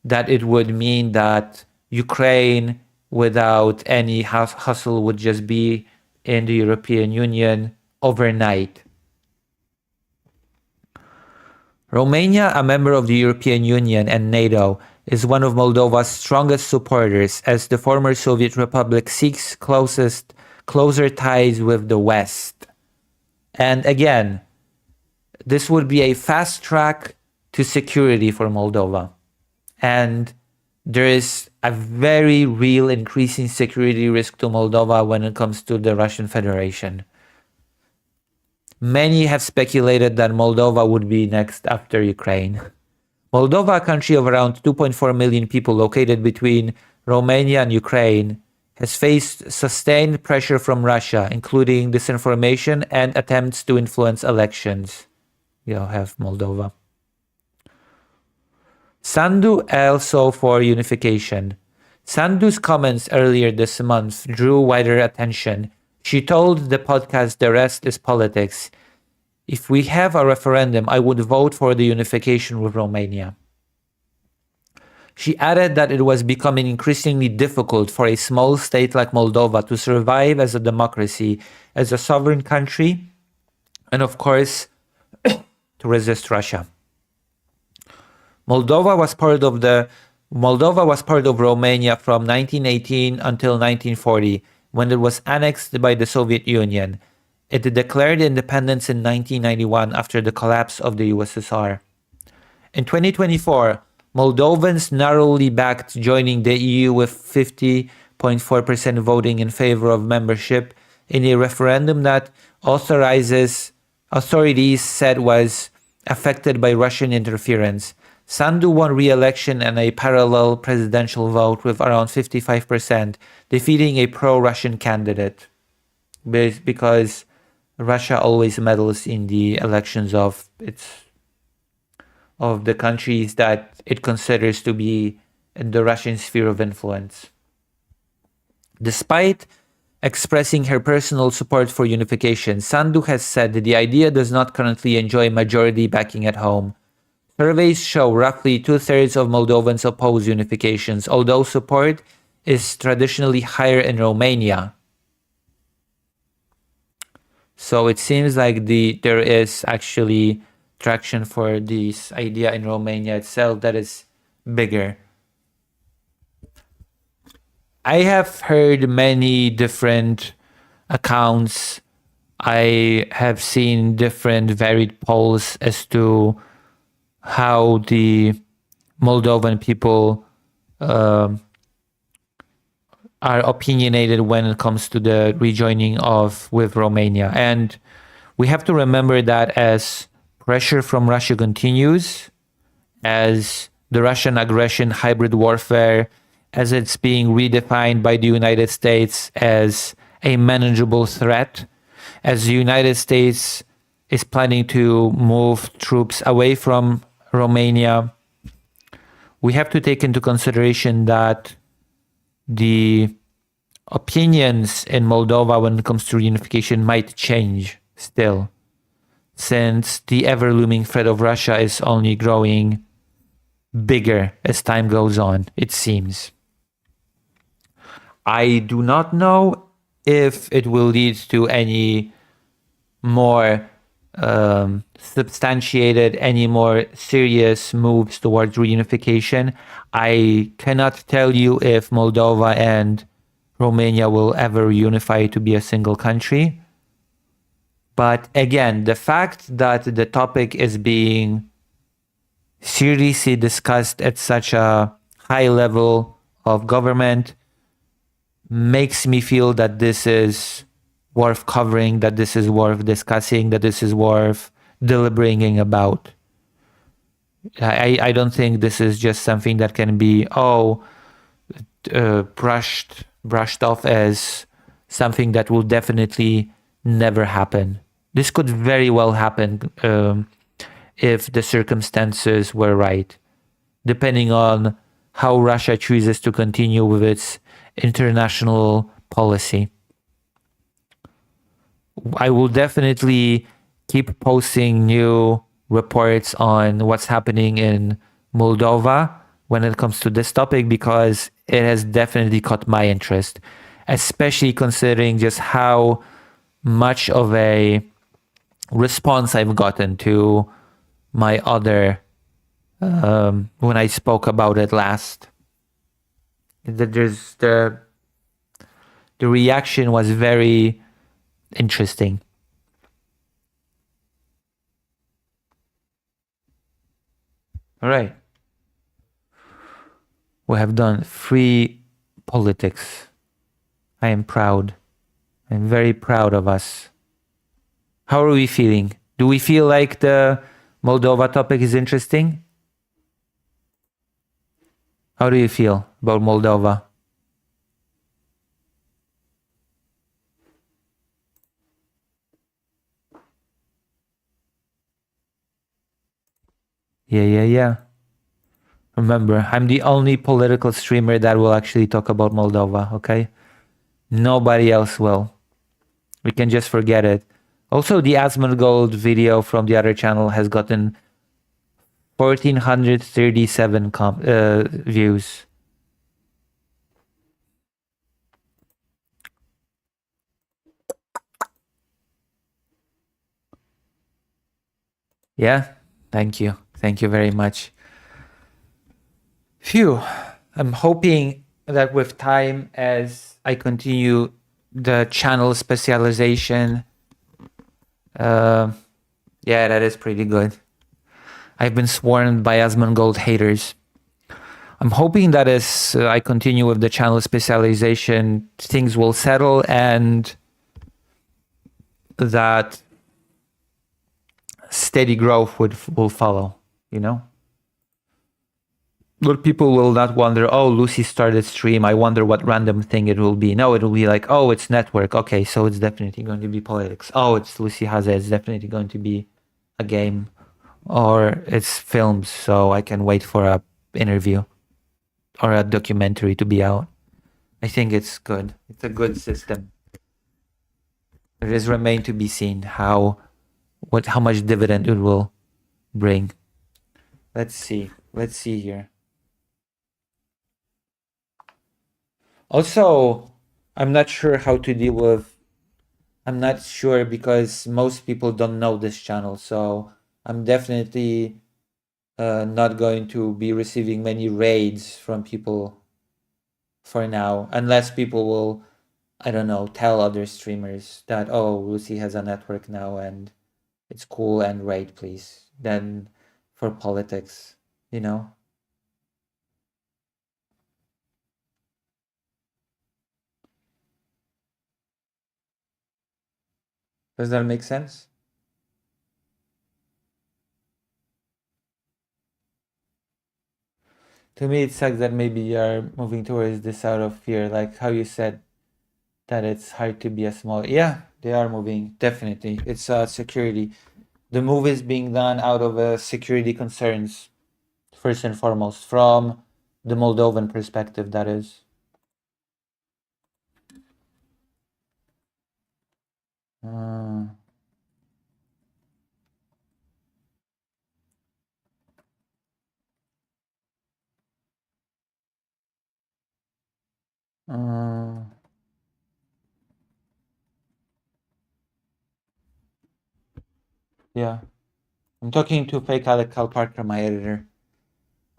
that it would mean that Ukraine, without any hustle, would just be in the European Union overnight. Romania, a member of the European Union and NATO, is one of Moldova's strongest supporters as the former Soviet Republic seeks closer ties with the West. And again, this would be a fast track to security for Moldova. And there is a very real increasing security risk to Moldova when it comes to the Russian Federation. Many have speculated that Moldova would be next after Ukraine. Moldova, a country of around 2.4 million people located between Romania and Ukraine, has faced sustained pressure from Russia, including disinformation and attempts to influence elections. You have Moldova. Sandu also for unification. Sandu's comments earlier this month drew wider attention. She told the podcast The Rest is Politics, if we have a referendum, I would vote for the unification with Romania. She added that it was becoming increasingly difficult for a small state like Moldova to survive as a democracy, as a sovereign country, and of course, to resist Russia. Moldova was part of Romania from 1918 until 1940, when it was annexed by the Soviet Union. It declared independence in 1991 after the collapse of the USSR. In 2024, Moldovans narrowly backed joining the EU with 50.4% voting in favor of membership in a referendum that authorities said was affected by Russian interference. Sandu won re-election and a parallel presidential vote with around 55%, defeating a pro-Russian candidate. Because Russia always meddles in the elections of the countries that it considers to be in the Russian sphere of influence. Despite expressing her personal support for unification. Sandu has said that the idea does not currently enjoy majority backing at home. Surveys show roughly 2/3 of Moldovans oppose unifications, although support is traditionally higher in Romania. So it seems like there is actually traction for this idea in Romania itself that is bigger. I have heard many different accounts. I have seen different varied polls as to how the Moldovan people are opinionated when it comes to the rejoining with Romania. And we have to remember that as pressure from Russia continues, as the Russian aggression, hybrid warfare, as it's being redefined by the United States as a manageable threat, as the United States is planning to move troops away from Romania, we have to take into consideration that the opinions in Moldova when it comes to reunification might change still, since the ever-looming threat of Russia is only growing bigger as time goes on, it seems. I do not know if it will lead to any more substantiated, any more serious moves towards reunification. I cannot tell you if Moldova and Romania will ever reunify to be a single country. But again, the fact that the topic is being seriously discussed at such a high level of government makes me feel that this is worth covering, that this is worth discussing, that this is worth deliberating about. I don't think this is just something that can be brushed off as something that will definitely never happen. This could very well happen if the circumstances were right, depending on how Russia chooses to continue with its international policy. I will definitely keep posting new reports on what's happening in Moldova when it comes to this topic, because it has definitely caught my interest, especially considering just how much of a response I've gotten to my other when I spoke about it last. The reaction was very interesting. All right. We have done free politics. I am proud. I'm very proud of us. How are we feeling? Do we feel like the Moldova topic is interesting? How do you feel about Moldova? Yeah. Remember, I'm the only political streamer that will actually talk about Moldova, okay? Nobody else will. We can just forget it. Also, the Asmongold video from the other channel has gotten 1,437 views. Yeah, thank you. Thank you very much. Phew. I'm hoping that with time, as I continue the channel specialization, yeah, that is pretty good. I've been sworn by Asmongold haters. I'm hoping that as I continue with the channel specialization, things will settle and that steady growth will follow, you know? But people will not wonder, oh, Lucy started stream, I wonder what random thing it will be. No, it will be like, oh, it's network. Okay, so it's definitely going to be politics. Oh, it's Lucy Haze, it's definitely going to be a game. Or it's films, so I can wait for a interview or a documentary to be out. I think it's good. It's a good system. It is remain to be seen how much dividend it will bring. Let's see. Let's see here. Also, I'm not sure how to deal with. I'm not sure because most people don't know this channel, so I'm definitely not going to be receiving many raids from people for now, unless people will, I don't know, tell other streamers that, oh, Lucy has a network now and it's cool and raid, please. Then for politics, you know? Does that make sense? To me, it sucks that maybe you're moving towards this out of fear, like how you said that it's hard to be a small. Yeah, they are moving, definitely. It's security. The move is being done out of security concerns, first and foremost, from the Moldovan perspective, that is. Uh, uh, yeah. I'm talking to Fake Alec Cal Parker, my editor.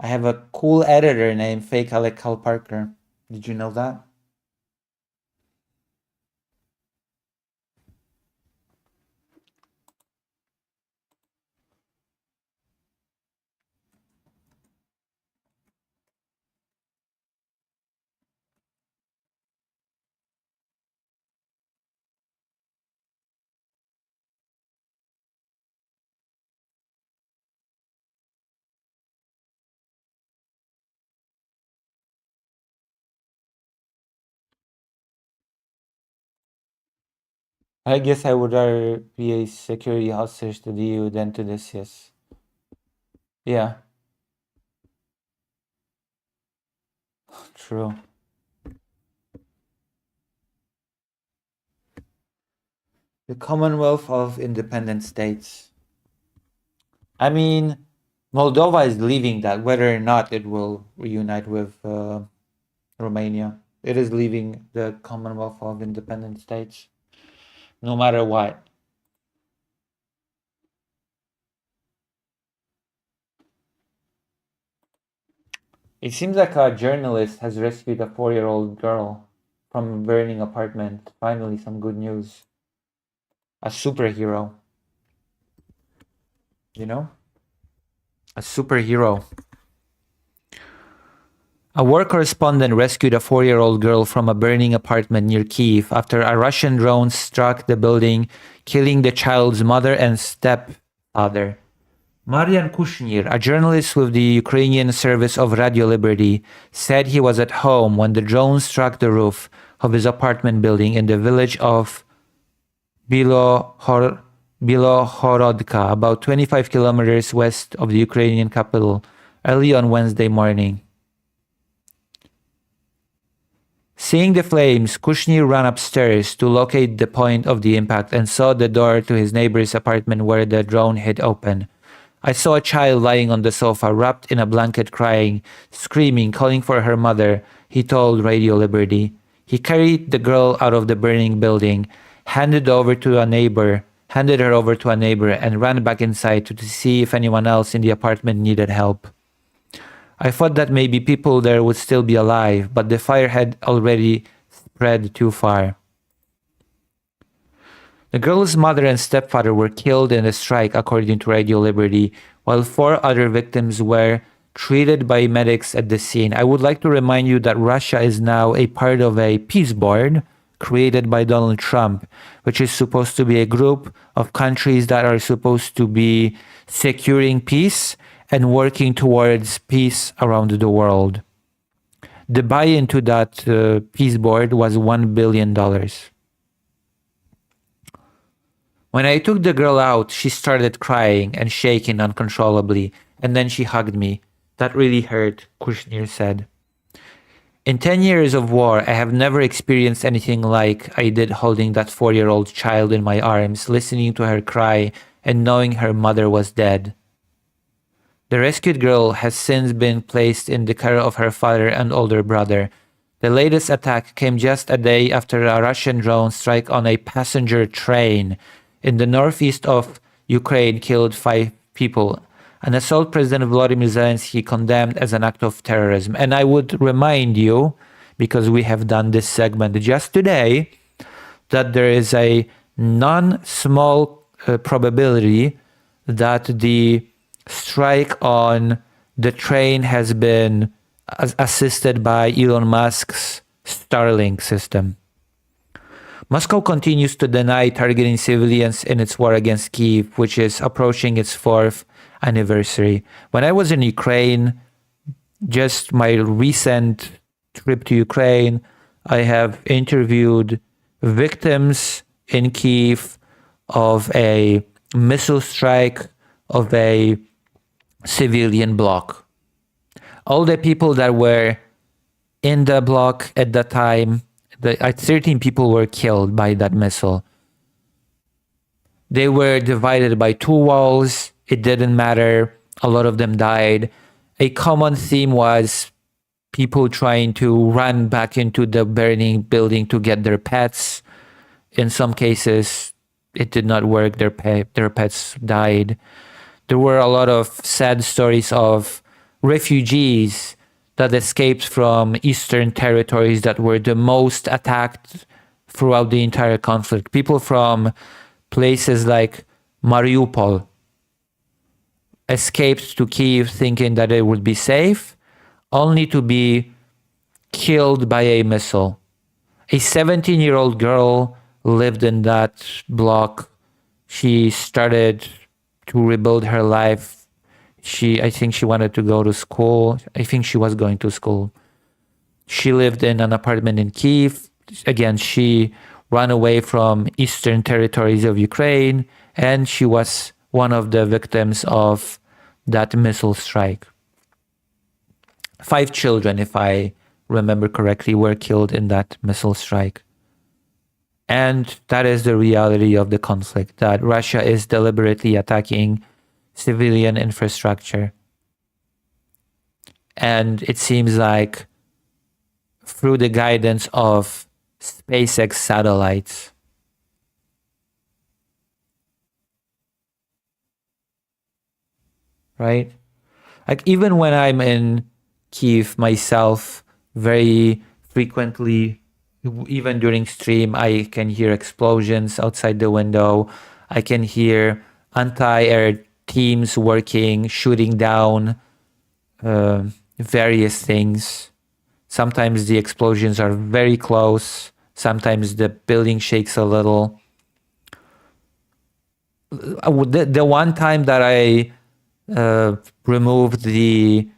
I have a cool editor named Fake Alec Cal Parker. Did you know that? I guess I would rather be a security hostage to the EU than to this, yes. Yeah. True. The Commonwealth of Independent States. I mean, Moldova is leaving that, whether or not it will reunite with Romania. It is leaving the Commonwealth of Independent States, no matter what. It seems like a journalist has rescued a 4-year-old girl from a burning apartment. Finally, some good news. A superhero. You know? A superhero. A war correspondent rescued a 4-year-old girl from a burning apartment near Kyiv after a Russian drone struck the building, killing the child's mother and stepfather. Marian Kushnir, a journalist with the Ukrainian service of Radio Liberty, said he was at home when the drone struck the roof of his apartment building in the village of Bilohorodka, about 25 kilometers west of the Ukrainian capital, early on Wednesday morning. Seeing the flames, Kushnir ran upstairs to locate the point of the impact and saw the door to his neighbor's apartment where the drone hit open. I saw a child lying on the sofa, wrapped in a blanket, crying, screaming, calling for her mother, he told Radio Liberty. He carried the girl out of the burning building, handed her over to a neighbor, and ran back inside to see if anyone else in the apartment needed help. I thought that maybe people there would still be alive, but the fire had already spread too far. The girl's mother and stepfather were killed in the strike, according to Radio Liberty, while 4 other victims were treated by medics at the scene. I would like to remind you that Russia is now a part of a peace board created by Donald Trump, which is supposed to be a group of countries that are supposed to be securing peace and working towards peace around the world. The buy-in to that peace board was $1 billion. When I took the girl out, she started crying and shaking uncontrollably, and then she hugged me. That really hurt, Kushnir said. In 10 years of war, I have never experienced anything like I did holding that 4-year-old child in my arms, listening to her cry, and knowing her mother was dead. The rescued girl has since been placed in the care of her father and older brother. The latest attack came just a day after a Russian drone strike on a passenger train in the northeast of Ukraine killed 5 people. An assault President Volodymyr Zelensky condemned as an act of terrorism. And I would remind you, because we have done this segment just today, that there is a non-small probability that the strike on the train has been assisted by Elon Musk's Starlink system. Moscow continues to deny targeting civilians in its war against Kyiv, which is approaching its 4th anniversary. When I was in Ukraine, just my recent trip to Ukraine, I have interviewed victims in Kyiv of a missile strike of a civilian block. All the people that were in the block at that time, 13 people were killed by that missile. They were divided by 2 walls. It didn't matter. A lot of them died. A common theme was people trying to run back into the burning building to get their pets. In some cases, it did not work. Their pets died. There were a lot of sad stories of refugees that escaped from eastern territories that were the most attacked throughout the entire conflict. People from places like Mariupol escaped to Kyiv thinking that it would be safe, only to be killed by a missile. A 17-year-old girl lived in that block. She started to rebuild her life. I think she wanted to go to school. I think she was going to school. She lived in an apartment in Kyiv. Again, she ran away from eastern territories of Ukraine, and she was one of the victims of that missile strike. 5 children, if I remember correctly, were killed in that missile strike. And that is the reality of the conflict, that Russia is deliberately attacking civilian infrastructure. And it seems like through the guidance of SpaceX satellites. Right? Like even when I'm in Kyiv myself, very frequently, even during stream, I can hear explosions outside the window. I can hear anti-air teams working, shooting down various things. Sometimes the explosions are very close. Sometimes the building shakes a little. The one time that I removed the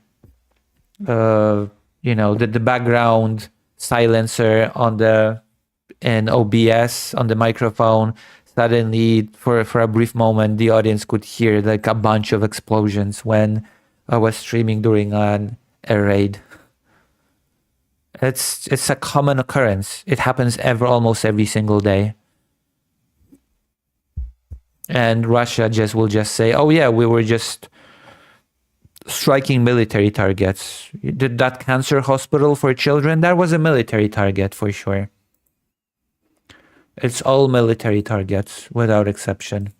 background silencer in OBS on the microphone, suddenly for a brief moment the audience could hear like a bunch of explosions when I was streaming during an air raid. It's a common occurrence. It happens almost every single day. And Russia will just say, oh yeah, we were just striking military targets. Did that cancer hospital for children? That was a military target for sure. It's all military targets without exception.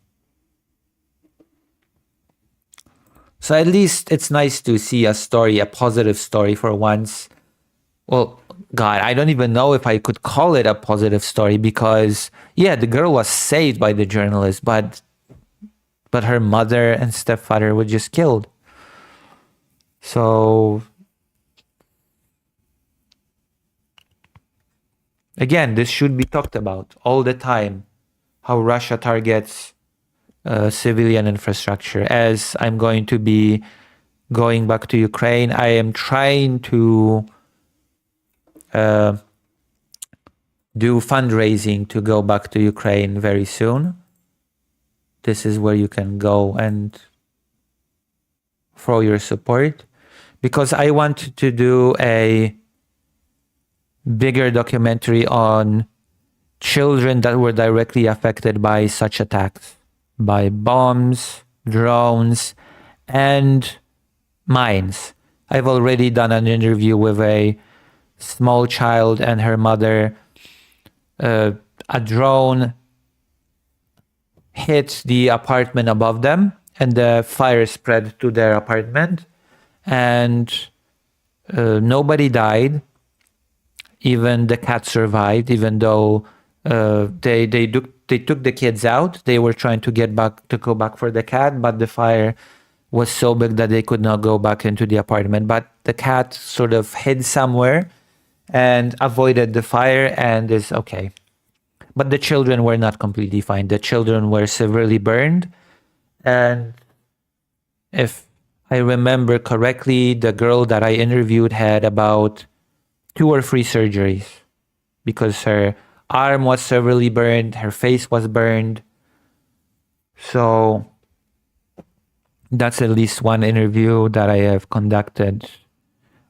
So at least it's nice to see a positive story for once. Well, God, I don't even know if I could call it a positive story because, yeah, the girl was saved by the journalist, but her mother and stepfather were just killed. So, again, this should be talked about all the time, how Russia targets civilian infrastructure. As I'm going to be going back to Ukraine, I am trying to do fundraising to go back to Ukraine very soon. This is where you can go and throw your support, because I want to do a bigger documentary on children that were directly affected by such attacks, by bombs, drones, and mines. I've already done an interview with a small child and her mother. A drone hit the apartment above them, and the fire spread to their apartment, and nobody died. Even the cat survived, even though they took the kids out. They were trying to go back for the cat, but the fire was so big that they could not go back into the apartment. But the cat sort of hid somewhere and avoided the fire and is okay. But the children were not completely fine. The children were severely burned. And if I remember correctly, the girl that I interviewed had about 2 or 3 surgeries because her arm was severely burned, her face was burned. So that's at least one interview that I have conducted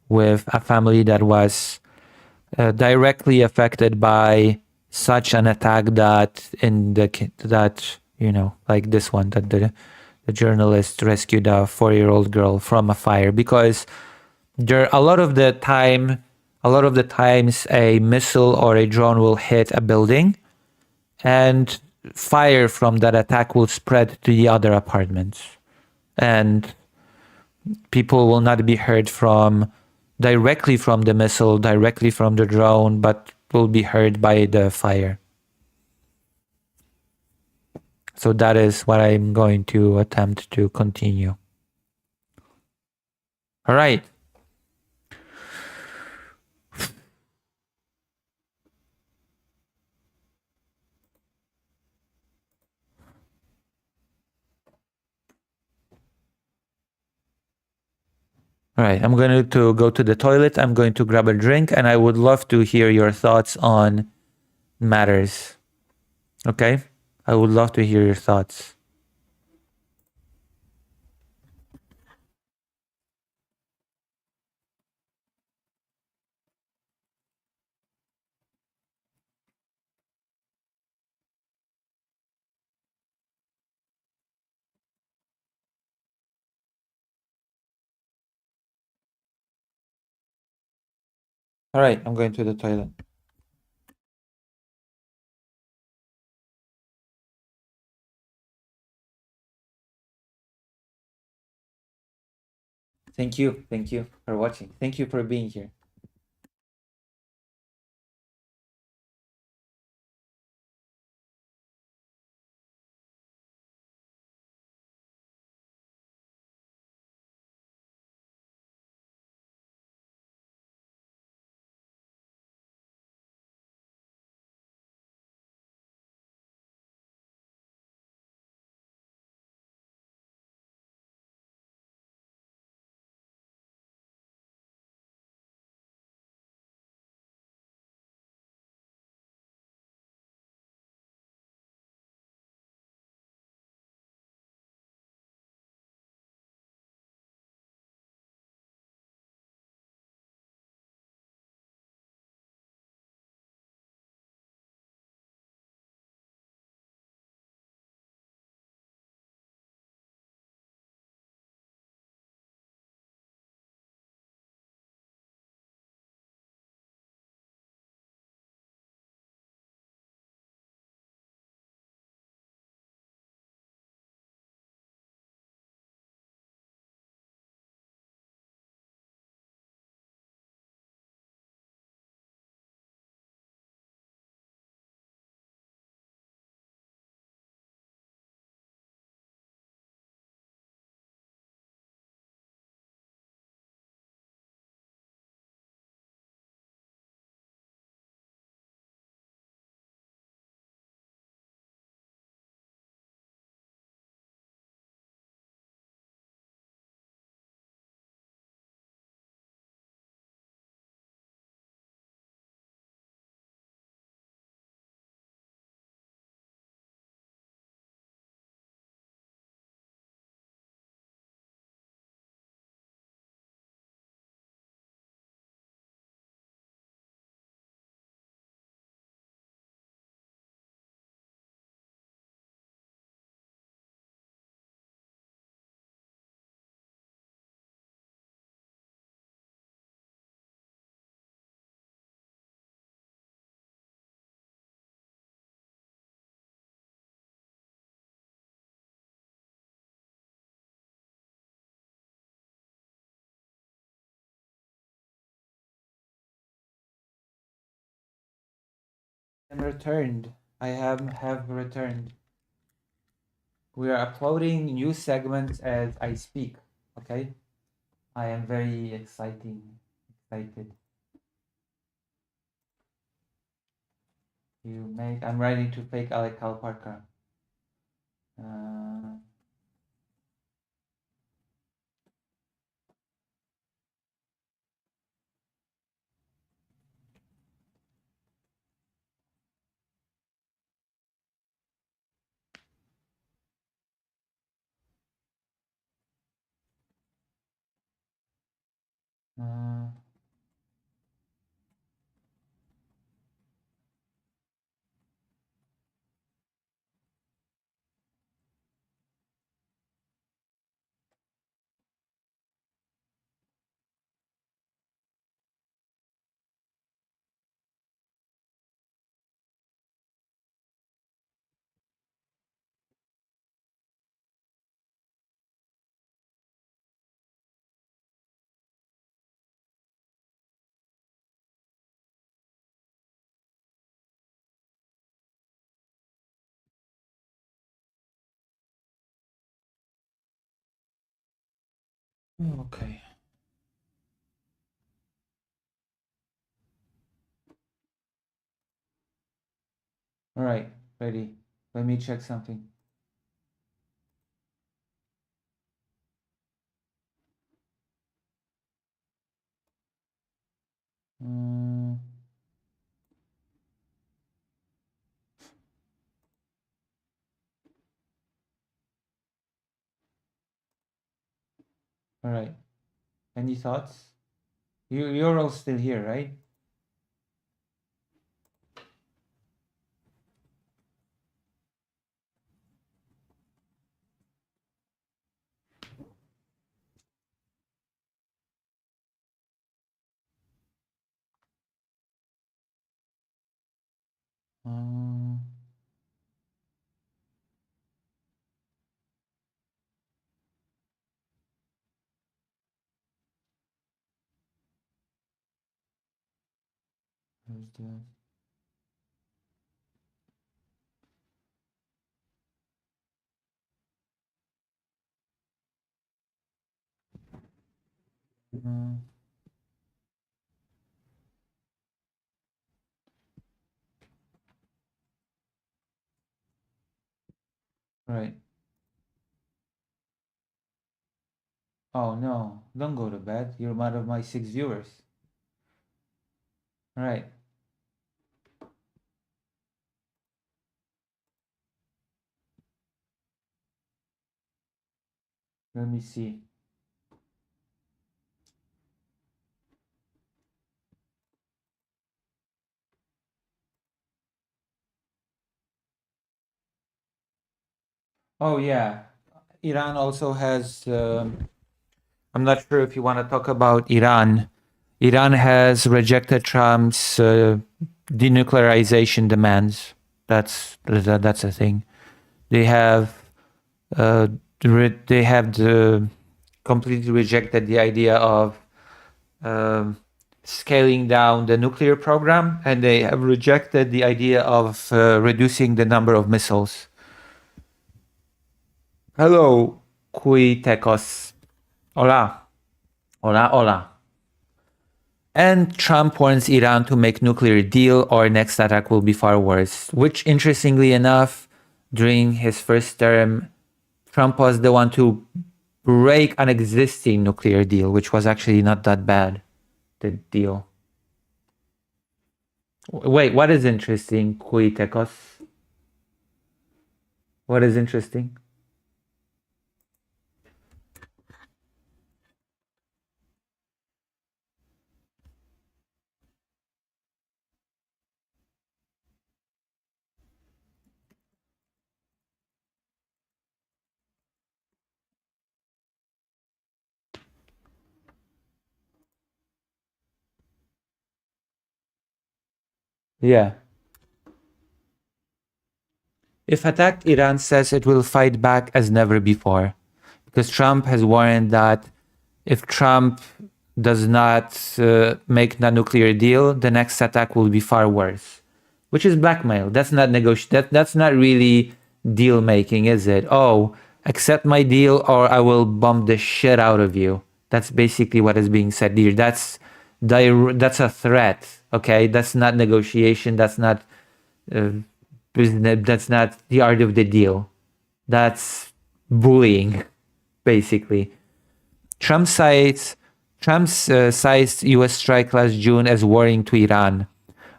with a family that was directly affected by such an attack that like this one, that the journalist rescued a 4-year-old girl from a fire, because there a lot of the times a missile or a drone will hit a building and fire from that attack will spread to the other apartments, and people will not be hurt directly from the missile, directly from the drone, but will be hurt by the fire. So that is what I'm going to attempt to continue. All right. All right, I'm going to go to the toilet. I'm going to grab a drink, and I would love to hear your thoughts on matters. Okay? I would love to hear your thoughts. All right, I'm going to the toilet. Thank you. Thank you for watching. Thank you for being here. I'm returned. I have returned. We are uploading new segments as I speak. Okay, I am very excited. I'm writing to fake Alec Cal Parker. Uh, uh, okay. All right, ready. Let me check something. Mm, all right. Any thoughts? You're all still here, right? Um, where's the- Mm, right. Oh no, don't go to bed. You're one of my 6 viewers. All right. Let me see. Oh yeah, Iran also has. I'm not sure if you want to talk about Iran. Iran has rejected Trump's denuclearization demands. That's a thing. They have completely rejected the idea of um, scaling down the nuclear program, and they have rejected the idea of reducing the number of missiles. Hello, Kui Tekos. Hola. Hola, hola. And Trump warns Iran to make nuclear deal or next attack will be far worse, which interestingly enough, during his first term, Trump was the one to break an existing nuclear deal, which was actually not that bad, the deal. Wait, what is interesting, Kuitekos? What is interesting? Yeah. If attacked, Iran says it will fight back as never before, because Trump has warned that if Trump does not make the nuclear deal, the next attack will be far worse. which is blackmail. That's not that's not really deal making, is it? Oh, accept my deal or I will bomb the shit out of you. That's basically what is being said here. That's a threat. Okay, that's not negotiation. That's not business. That's not the art of the deal. That's bullying, basically. Trump cites U.S. strike last June as warning to Iran.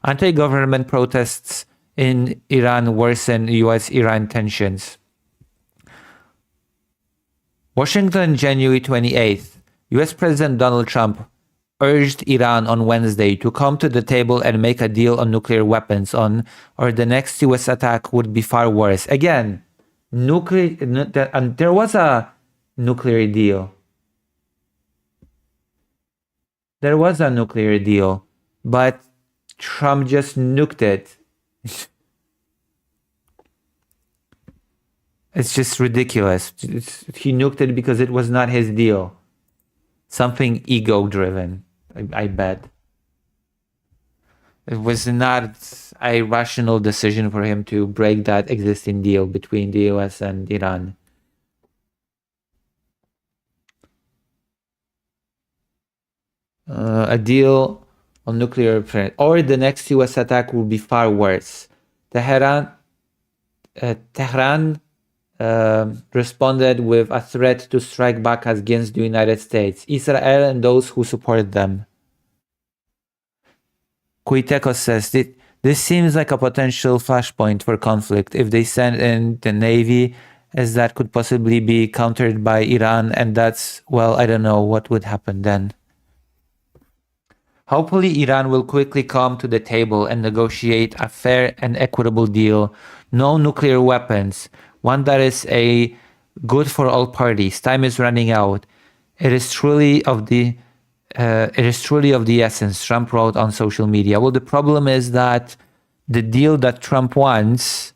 Anti-government protests in Iran worsen U.S.-Iran tensions. Washington, January 28th. U.S. President Donald Trump urged Iran on Wednesday to come to the table and make a deal on nuclear weapons or the next U.S. attack would be far worse. Again, there was a nuclear deal. There was a nuclear deal, but Trump just nuked it. It's just ridiculous. He nuked it because it was not his deal. Something ego-driven, I bet. It was not a rational decision for him to break that existing deal between the US and Iran. A deal on nuclear or the next US attack will be far worse. Tehran responded with a threat to strike back against the United States, Israel, and those who support them. Kuitekos says, this seems like a potential flashpoint for conflict if they send in the Navy, as that could possibly be countered by Iran, and that's, well, I don't know what would happen then. Hopefully, Iran will quickly come to the table and negotiate a fair and equitable deal. No nuclear weapons. One that is good for all parties. Time is running out. It is truly of the essence, Trump wrote on social media. Well, the problem is that the deal that Trump wants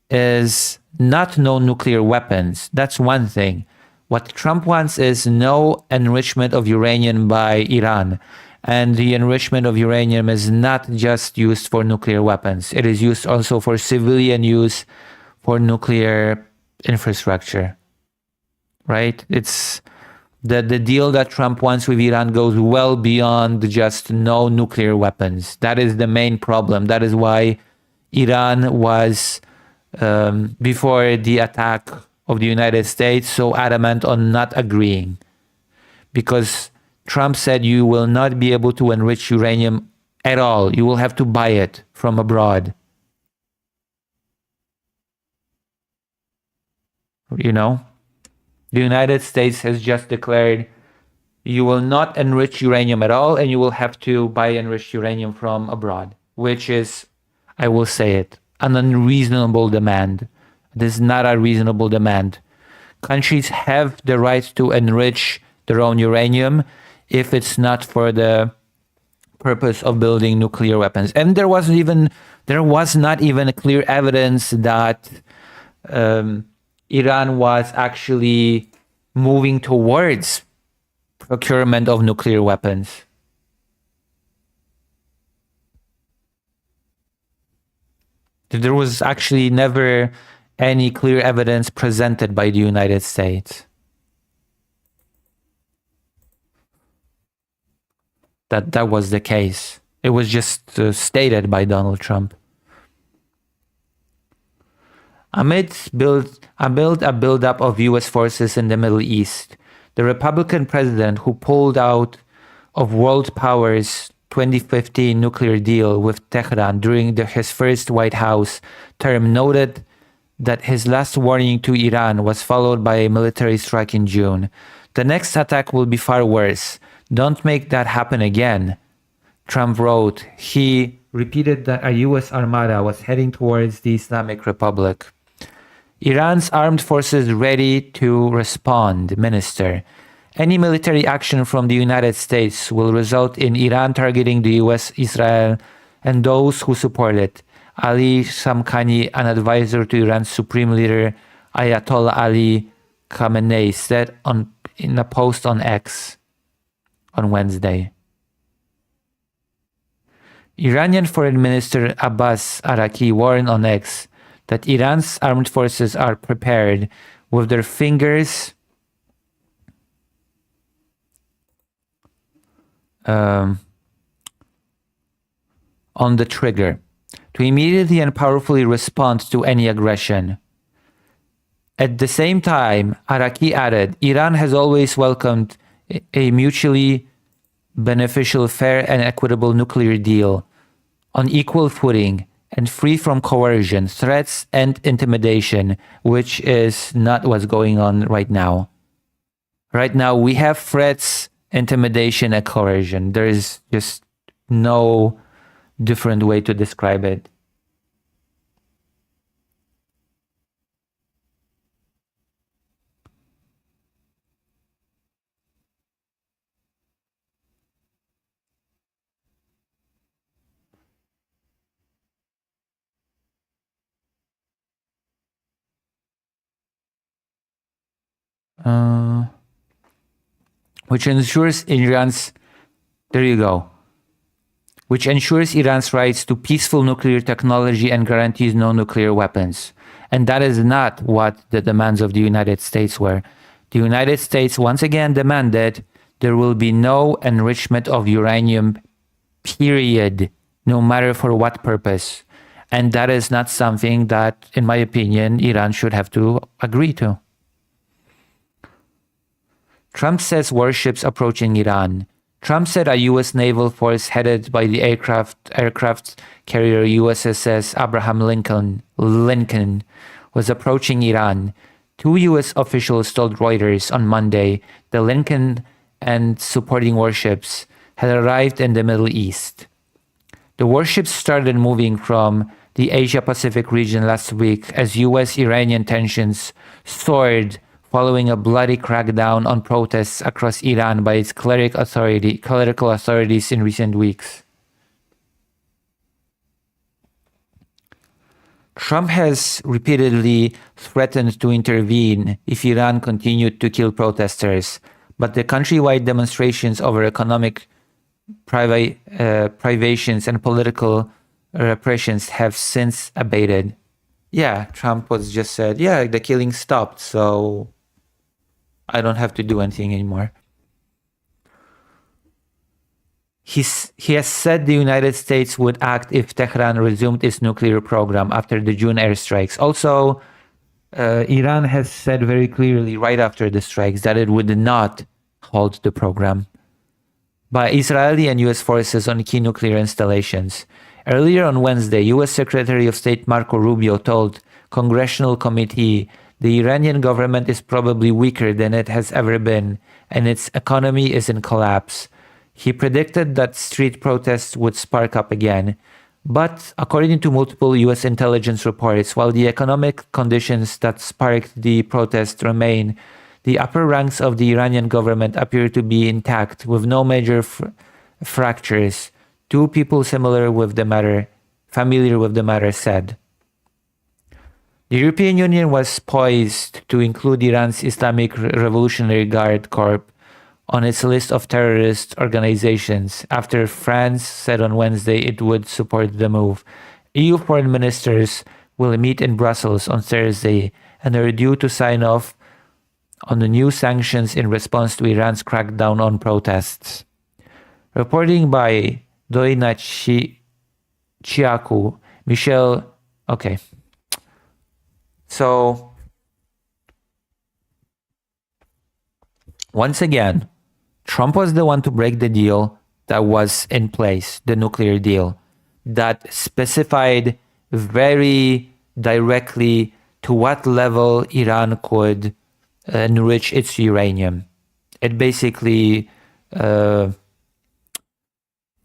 is not no nuclear weapons. That's one thing. What Trump wants is no enrichment of uranium by Iran. And the enrichment of uranium is not just used for nuclear weapons. It is used also for civilian use for nuclear infrastructure, right? It's the deal that Trump wants with Iran goes well beyond just no nuclear weapons. That is the main problem. That is why Iran was, before the attack of the United States, so adamant on not agreeing. Because Trump said you will not be able to enrich uranium at all. You will have to buy it from abroad. You know, the United States has just declared you will not enrich uranium at all, and you will have to buy enriched uranium from abroad, which is, I will say it, an unreasonable demand. This is not a reasonable demand. Countries have the right to enrich their own uranium if it's not for the purpose of building nuclear weapons. And there was not even clear evidence that Iran was actually moving towards procurement of nuclear weapons. There was actually never any clear evidence presented by the United States that was the case. It was just stated by Donald Trump. Amid a buildup of U.S. forces in the Middle East, the Republican president who pulled out of world powers' 2015 nuclear deal with Tehran during his first White House term noted that his last warning to Iran was followed by a military strike in June. The next attack will be far worse. Don't make that happen again, Trump wrote. He repeated that a U.S. armada was heading towards the Islamic Republic. Iran's armed forces ready to respond, Minister. Any military action from the United States will result in Iran targeting the US, Israel, and those who support it. Ali Shamkhani, an advisor to Iran's Supreme Leader Ayatollah Ali Khamenei, said in a post on X on Wednesday. Iranian Foreign Minister Abbas Araki warned on X that Iran's armed forces are prepared with their fingers on the trigger to immediately and powerfully respond to any aggression. At the same time, Araki added, Iran has always welcomed a mutually beneficial, fair, and equitable nuclear deal on equal footing and free from coercion, threats, and intimidation, which is not what's going on right now. Right now, we have threats, intimidation, and coercion. There is just no different way to describe it. Which ensures Iran's rights to peaceful nuclear technology and guarantees no nuclear weapons. And that is not what the demands of the United States were. The United States once again demanded there will be no enrichment of uranium, period, no matter for what purpose. And that is not something that, in my opinion, Iran should have to agree to. Trump says warships approaching Iran. Trump said a U.S. naval force headed by the aircraft carrier USS Abraham Lincoln was approaching Iran. Two U.S. officials told Reuters on Monday the Lincoln and supporting warships had arrived in the Middle East. The warships started moving from the Asia-Pacific region last week as U.S.-Iranian tensions soared following a bloody crackdown on protests across Iran by its clerical authorities in recent weeks. Trump has repeatedly threatened to intervene if Iran continued to kill protesters, but the countrywide demonstrations over economic privations and political repressions have since abated. Yeah, Trump was just said, yeah, the killing stopped, so I don't have to do anything anymore. He has said the United States would act if Tehran resumed its nuclear program after the June airstrikes. Also, Iran has said very clearly right after the strikes that it would not halt the program by Israeli and U.S. forces on key nuclear installations. Earlier on Wednesday, U.S. Secretary of State Marco Rubio told Congressional Committee the Iranian government is probably weaker than it has ever been, and its economy is in collapse. He predicted that street protests would spark up again. But according to multiple U.S. intelligence reports, while the economic conditions that sparked the protests remain, the upper ranks of the Iranian government appear to be intact, with no major fractures. Two people familiar with the matter said. The European Union was poised to include Iran's Islamic Revolutionary Guard Corps on its list of terrorist organizations after France said on Wednesday it would support the move. EU foreign ministers will meet in Brussels on Thursday and are due to sign off on the new sanctions in response to Iran's crackdown on protests. Reporting by Doina Chiaku, Michelle... Okay. So, once again, Trump was the one to break the deal that was in place, the nuclear deal, that specified very directly to what level Iran could enrich its uranium. It basically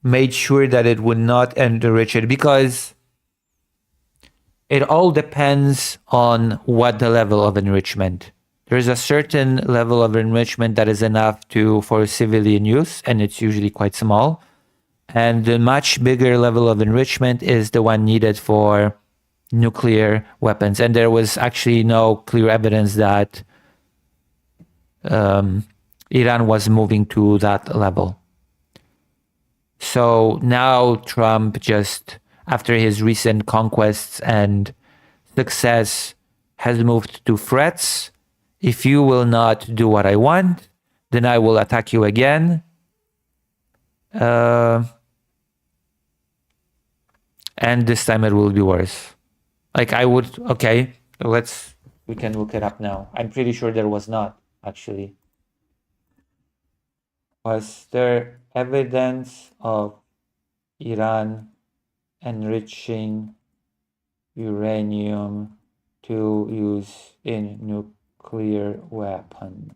made sure that it would not enrich it because it all depends on what the level of enrichment. There's a certain level of enrichment that is enough for civilian use, and it's usually quite small. And the much bigger level of enrichment is the one needed for nuclear weapons. And there was actually no clear evidence that Iran was moving to that level. So now Trump, just after his recent conquests and success, has moved to threats. If you will not do what I want, then I will attack you again. And this time it will be worse. Like I would, okay, we can look it up now. I'm pretty sure there was not, actually. Was there evidence of Iran enriching uranium to use in nuclear weapons?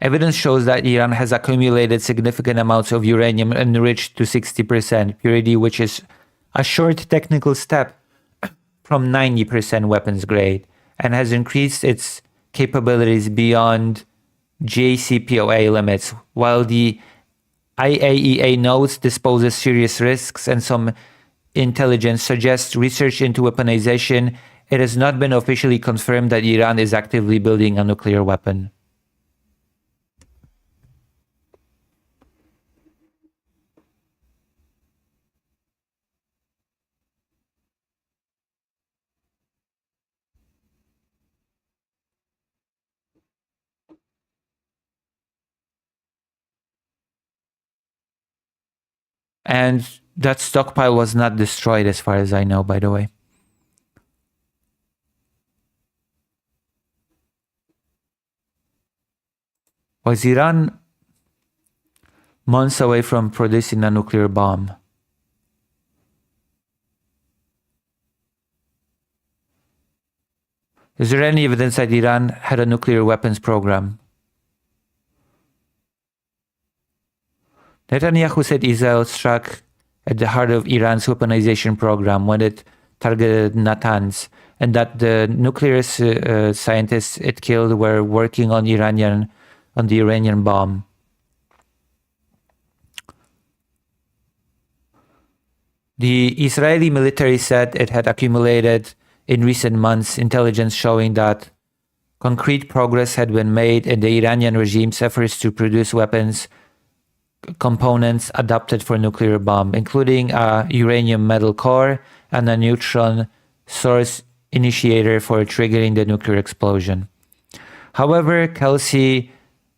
Evidence shows that Iran has accumulated significant amounts of uranium enriched to 60% purity, which is a short technical step from 90% weapons grade, and has increased its capabilities beyond JCPOA limits. While the IAEA notes this poses serious risks and some intelligence suggests research into weaponization, it has not been officially confirmed that Iran is actively building a nuclear weapon. And that stockpile was not destroyed, as far as I know, by the way. Was Iran months away from producing a nuclear bomb? Is there any evidence that Iran had a nuclear weapons program? Netanyahu said Israel struck at the heart of Iran's weaponization program when it targeted Natanz, and that the nuclear scientists it killed were working on the Iranian bomb. The Israeli military said it had accumulated in recent months intelligence showing that concrete progress had been made in the Iranian regime's efforts to produce weapons components adapted for nuclear bomb, including a uranium metal core and a neutron source initiator for triggering the nuclear explosion. However, Kelsey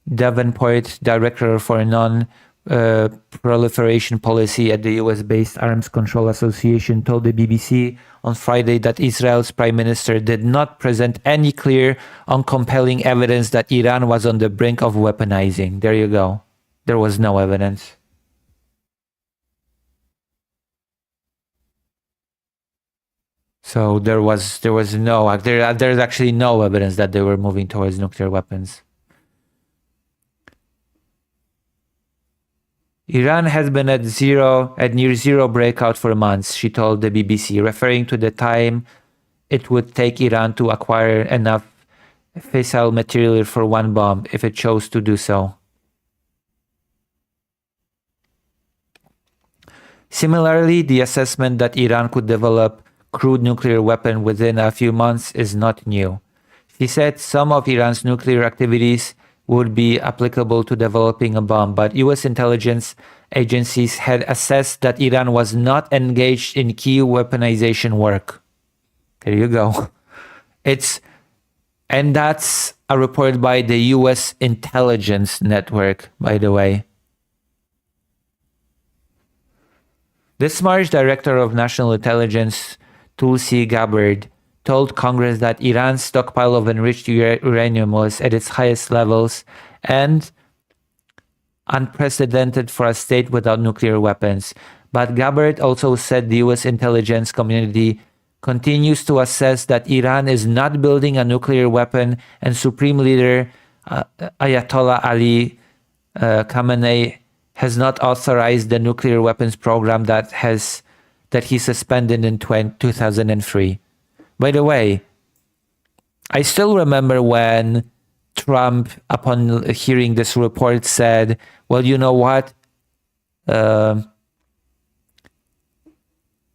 Davenport, director for non-proliferation policy at the US-based Arms Control Association, told the BBC on Friday that Israel's prime minister did not present any clear or compelling evidence that Iran was on the brink of weaponizing. There you go. There was no evidence. So there's actually no evidence that they were moving towards nuclear weapons. Iran has been at near zero breakout for months, she told the BBC, referring to the time it would take Iran to acquire enough fissile material for one bomb if it chose to do so. Similarly, the assessment that Iran could develop crude nuclear weapon within a few months is not new. She said some of Iran's nuclear activities would be applicable to developing a bomb, but US intelligence agencies had assessed that Iran was not engaged in key weaponization work. There you go. And that's a report by the US intelligence network, by the way. This March, Director of National Intelligence Tulsi Gabbard told Congress that Iran's stockpile of enriched uranium was at its highest levels and unprecedented for a state without nuclear weapons. But Gabbard also said the US intelligence community continues to assess that Iran is not building a nuclear weapon, and Supreme Leader Ayatollah Ali Khamenei has not authorized the nuclear weapons program that he suspended in 2003. By the way, I still remember when Trump, upon hearing this report, said, well, you know what?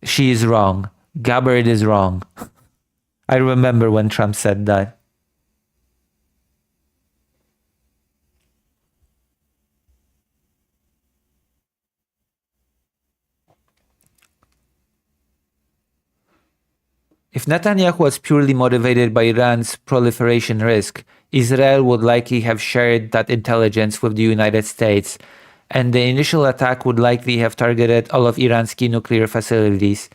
She is wrong. Gabbard is wrong. I remember when Trump said that. If Netanyahu was purely motivated by Iran's proliferation risk, Israel would likely have shared that intelligence with the United States, and the initial attack would likely have targeted all of Iran's key nuclear facilities,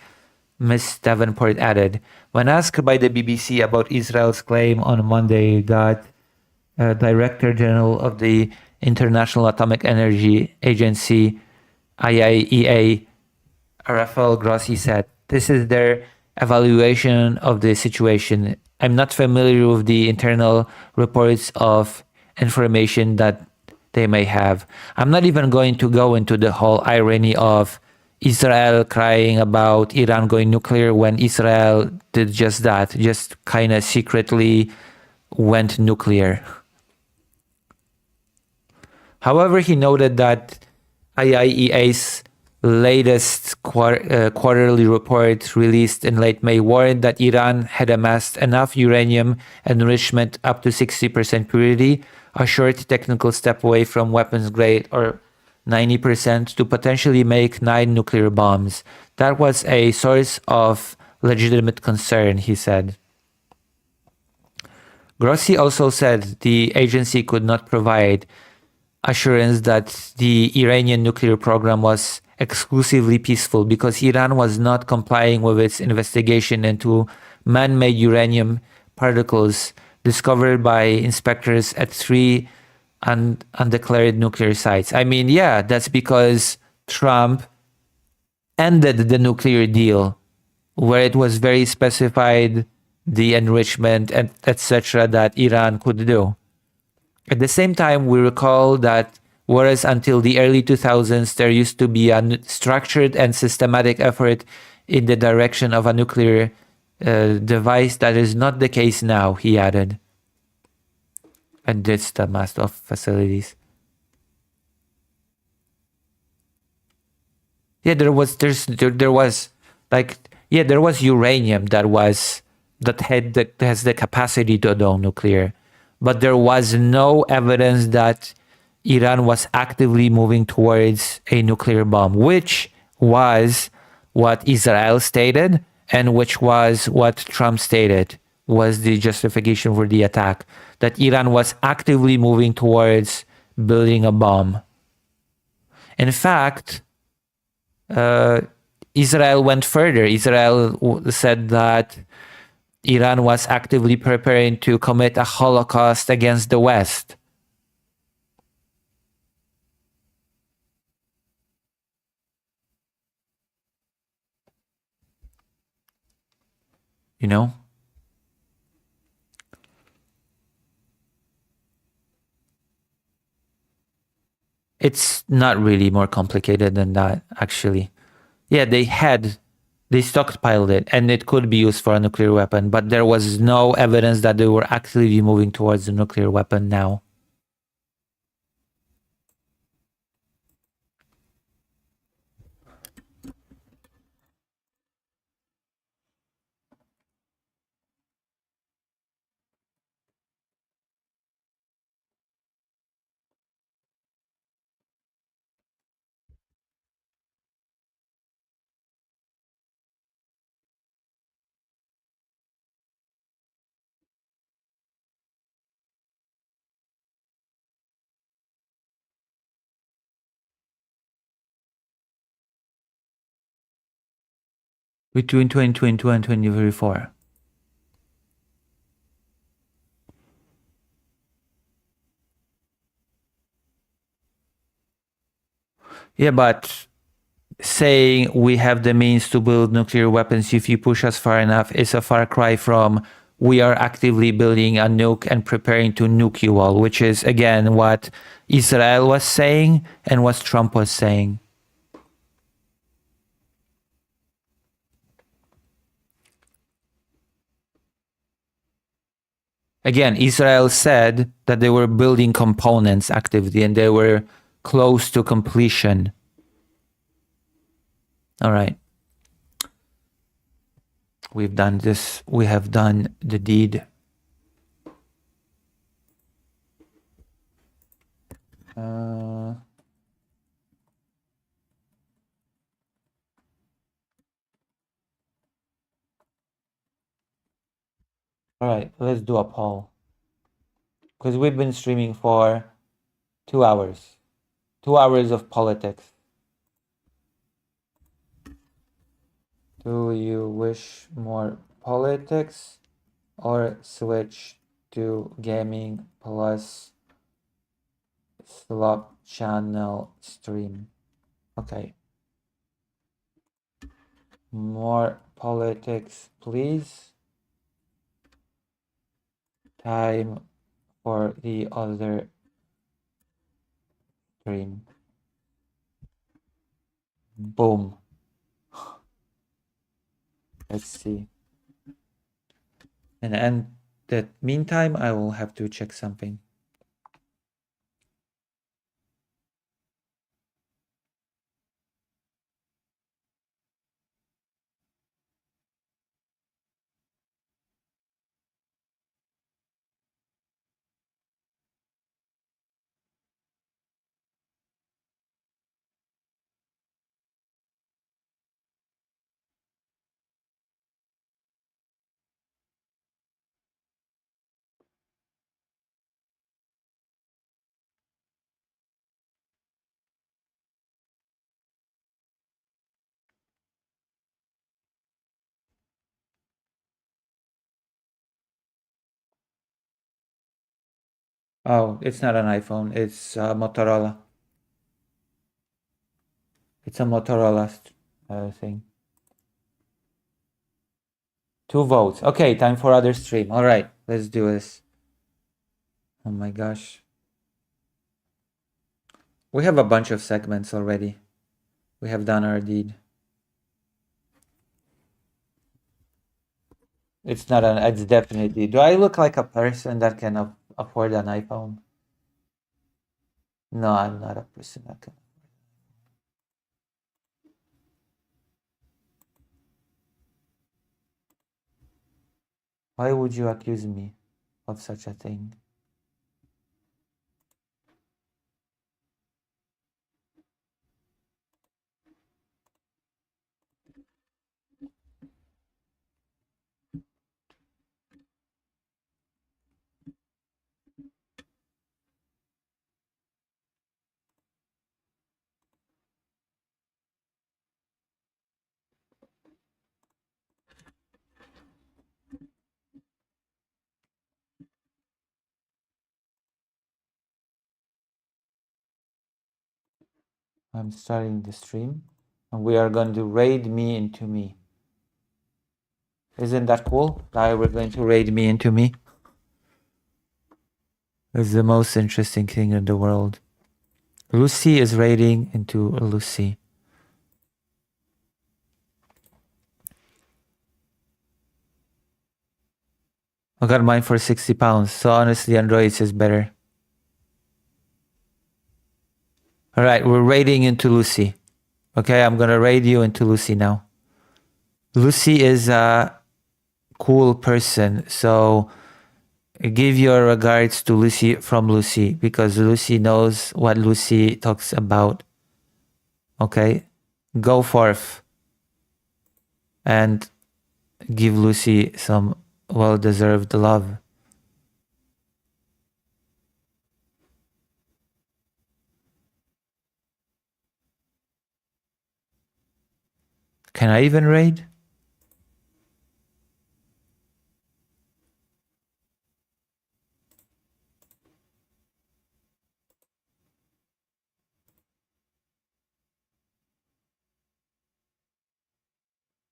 Ms. Davenport added. When asked by the BBC about Israel's claim on Monday that Director General of the International Atomic Energy Agency, IAEA, Rafael Grossi said, "This is their evaluation of the situation. I'm not familiar with the internal reports of information that they may have. I'm not even going to go into the whole irony of Israel crying about Iran going nuclear when Israel did just that, just kind of secretly went nuclear." However, he noted that IAEA's latest quarterly report released in late May warned that Iran had amassed enough uranium enrichment up to 60% purity, a short technical step away from weapons grade, or 90%, to potentially make 9 nuclear bombs. That was a source of legitimate concern, he said. Grossi also said the agency could not provide assurance that the Iranian nuclear program was exclusively peaceful because Iran was not complying with its investigation into man-made uranium particles discovered by inspectors at 3 undeclared nuclear sites. I mean, yeah, that's because Trump ended the nuclear deal where it was very specified the enrichment and etc. that Iran could do. At the same time, we recall that whereas until the early 2000s, there used to be a structured and systematic effort in the direction of a nuclear device, that is not the case now, he added. And it's the mass of facilities. Yeah, there was uranium that has the capacity to go nuclear, but there was no evidence that Iran was actively moving towards a nuclear bomb, which was what Israel stated and which was what Trump stated was the justification for the attack, that Iran was actively moving towards building a bomb. In fact, Israel went further. Israel said that Iran was actively preparing to commit a Holocaust against the West. You know? It's not really more complicated than that, actually. Yeah, they stockpiled it, and it could be used for a nuclear weapon, but there was no evidence that they were actively moving towards the nuclear weapon now. Between 2022 and 2034. Yeah, but saying we have the means to build nuclear weapons if you push us far enough is a far cry from we are actively building a nuke and preparing to nuke you all, which is, again, what Israel was saying and what Trump was saying. Again, Israel said that they were building components actively and they were close to completion. All right. We've done this. We have done the deed. All right, let's do a poll. Because we've been streaming for 2 hours. 2 hours of politics. Do you wish more politics or switch to gaming plus slop channel stream? Okay. More politics, please. Time for the other stream. Boom. Let's see. And in the meantime, I will have to check something. Oh, it's not an iPhone. It's a Motorola. It's a Motorola thing. 2 votes. Okay, time for other stream. All right, let's do this. Oh my gosh. We have a bunch of segments already. We have done our deed. It's not an, it's definitely. Do I look like a person that can afford an iPhone? No, I'm not a person that can. Why would you accuse me of such a thing? I'm starting the stream and we are going to raid me into me. Isn't that cool? Now we're going to raid me into me. It's the most interesting thing in the world. Lucy is raiding into Lucy. I got mine for 60 pounds. So honestly, Android is better. All right, we're raiding into Lucy. Okay, I'm going to raid you into Lucy now. Lucy is a cool person. So give your regards to Lucy from Lucy because Lucy knows what Lucy talks about. Okay, go forth and give Lucy some well-deserved love. Can I even raid?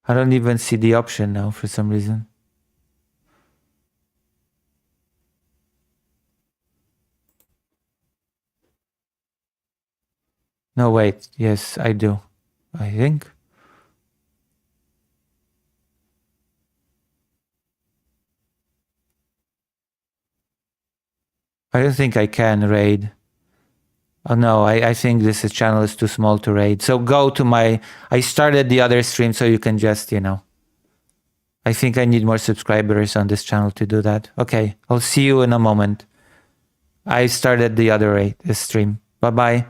I don't even see the option now for some reason. No, wait. Yes, I do. I think. I don't think I can raid. Oh no, I think this channel is too small to raid. So go to my... I started the other stream so you can just, you know... I think I need more subscribers on this channel to do that. Okay, I'll see you in a moment. I started the other stream. Bye-bye.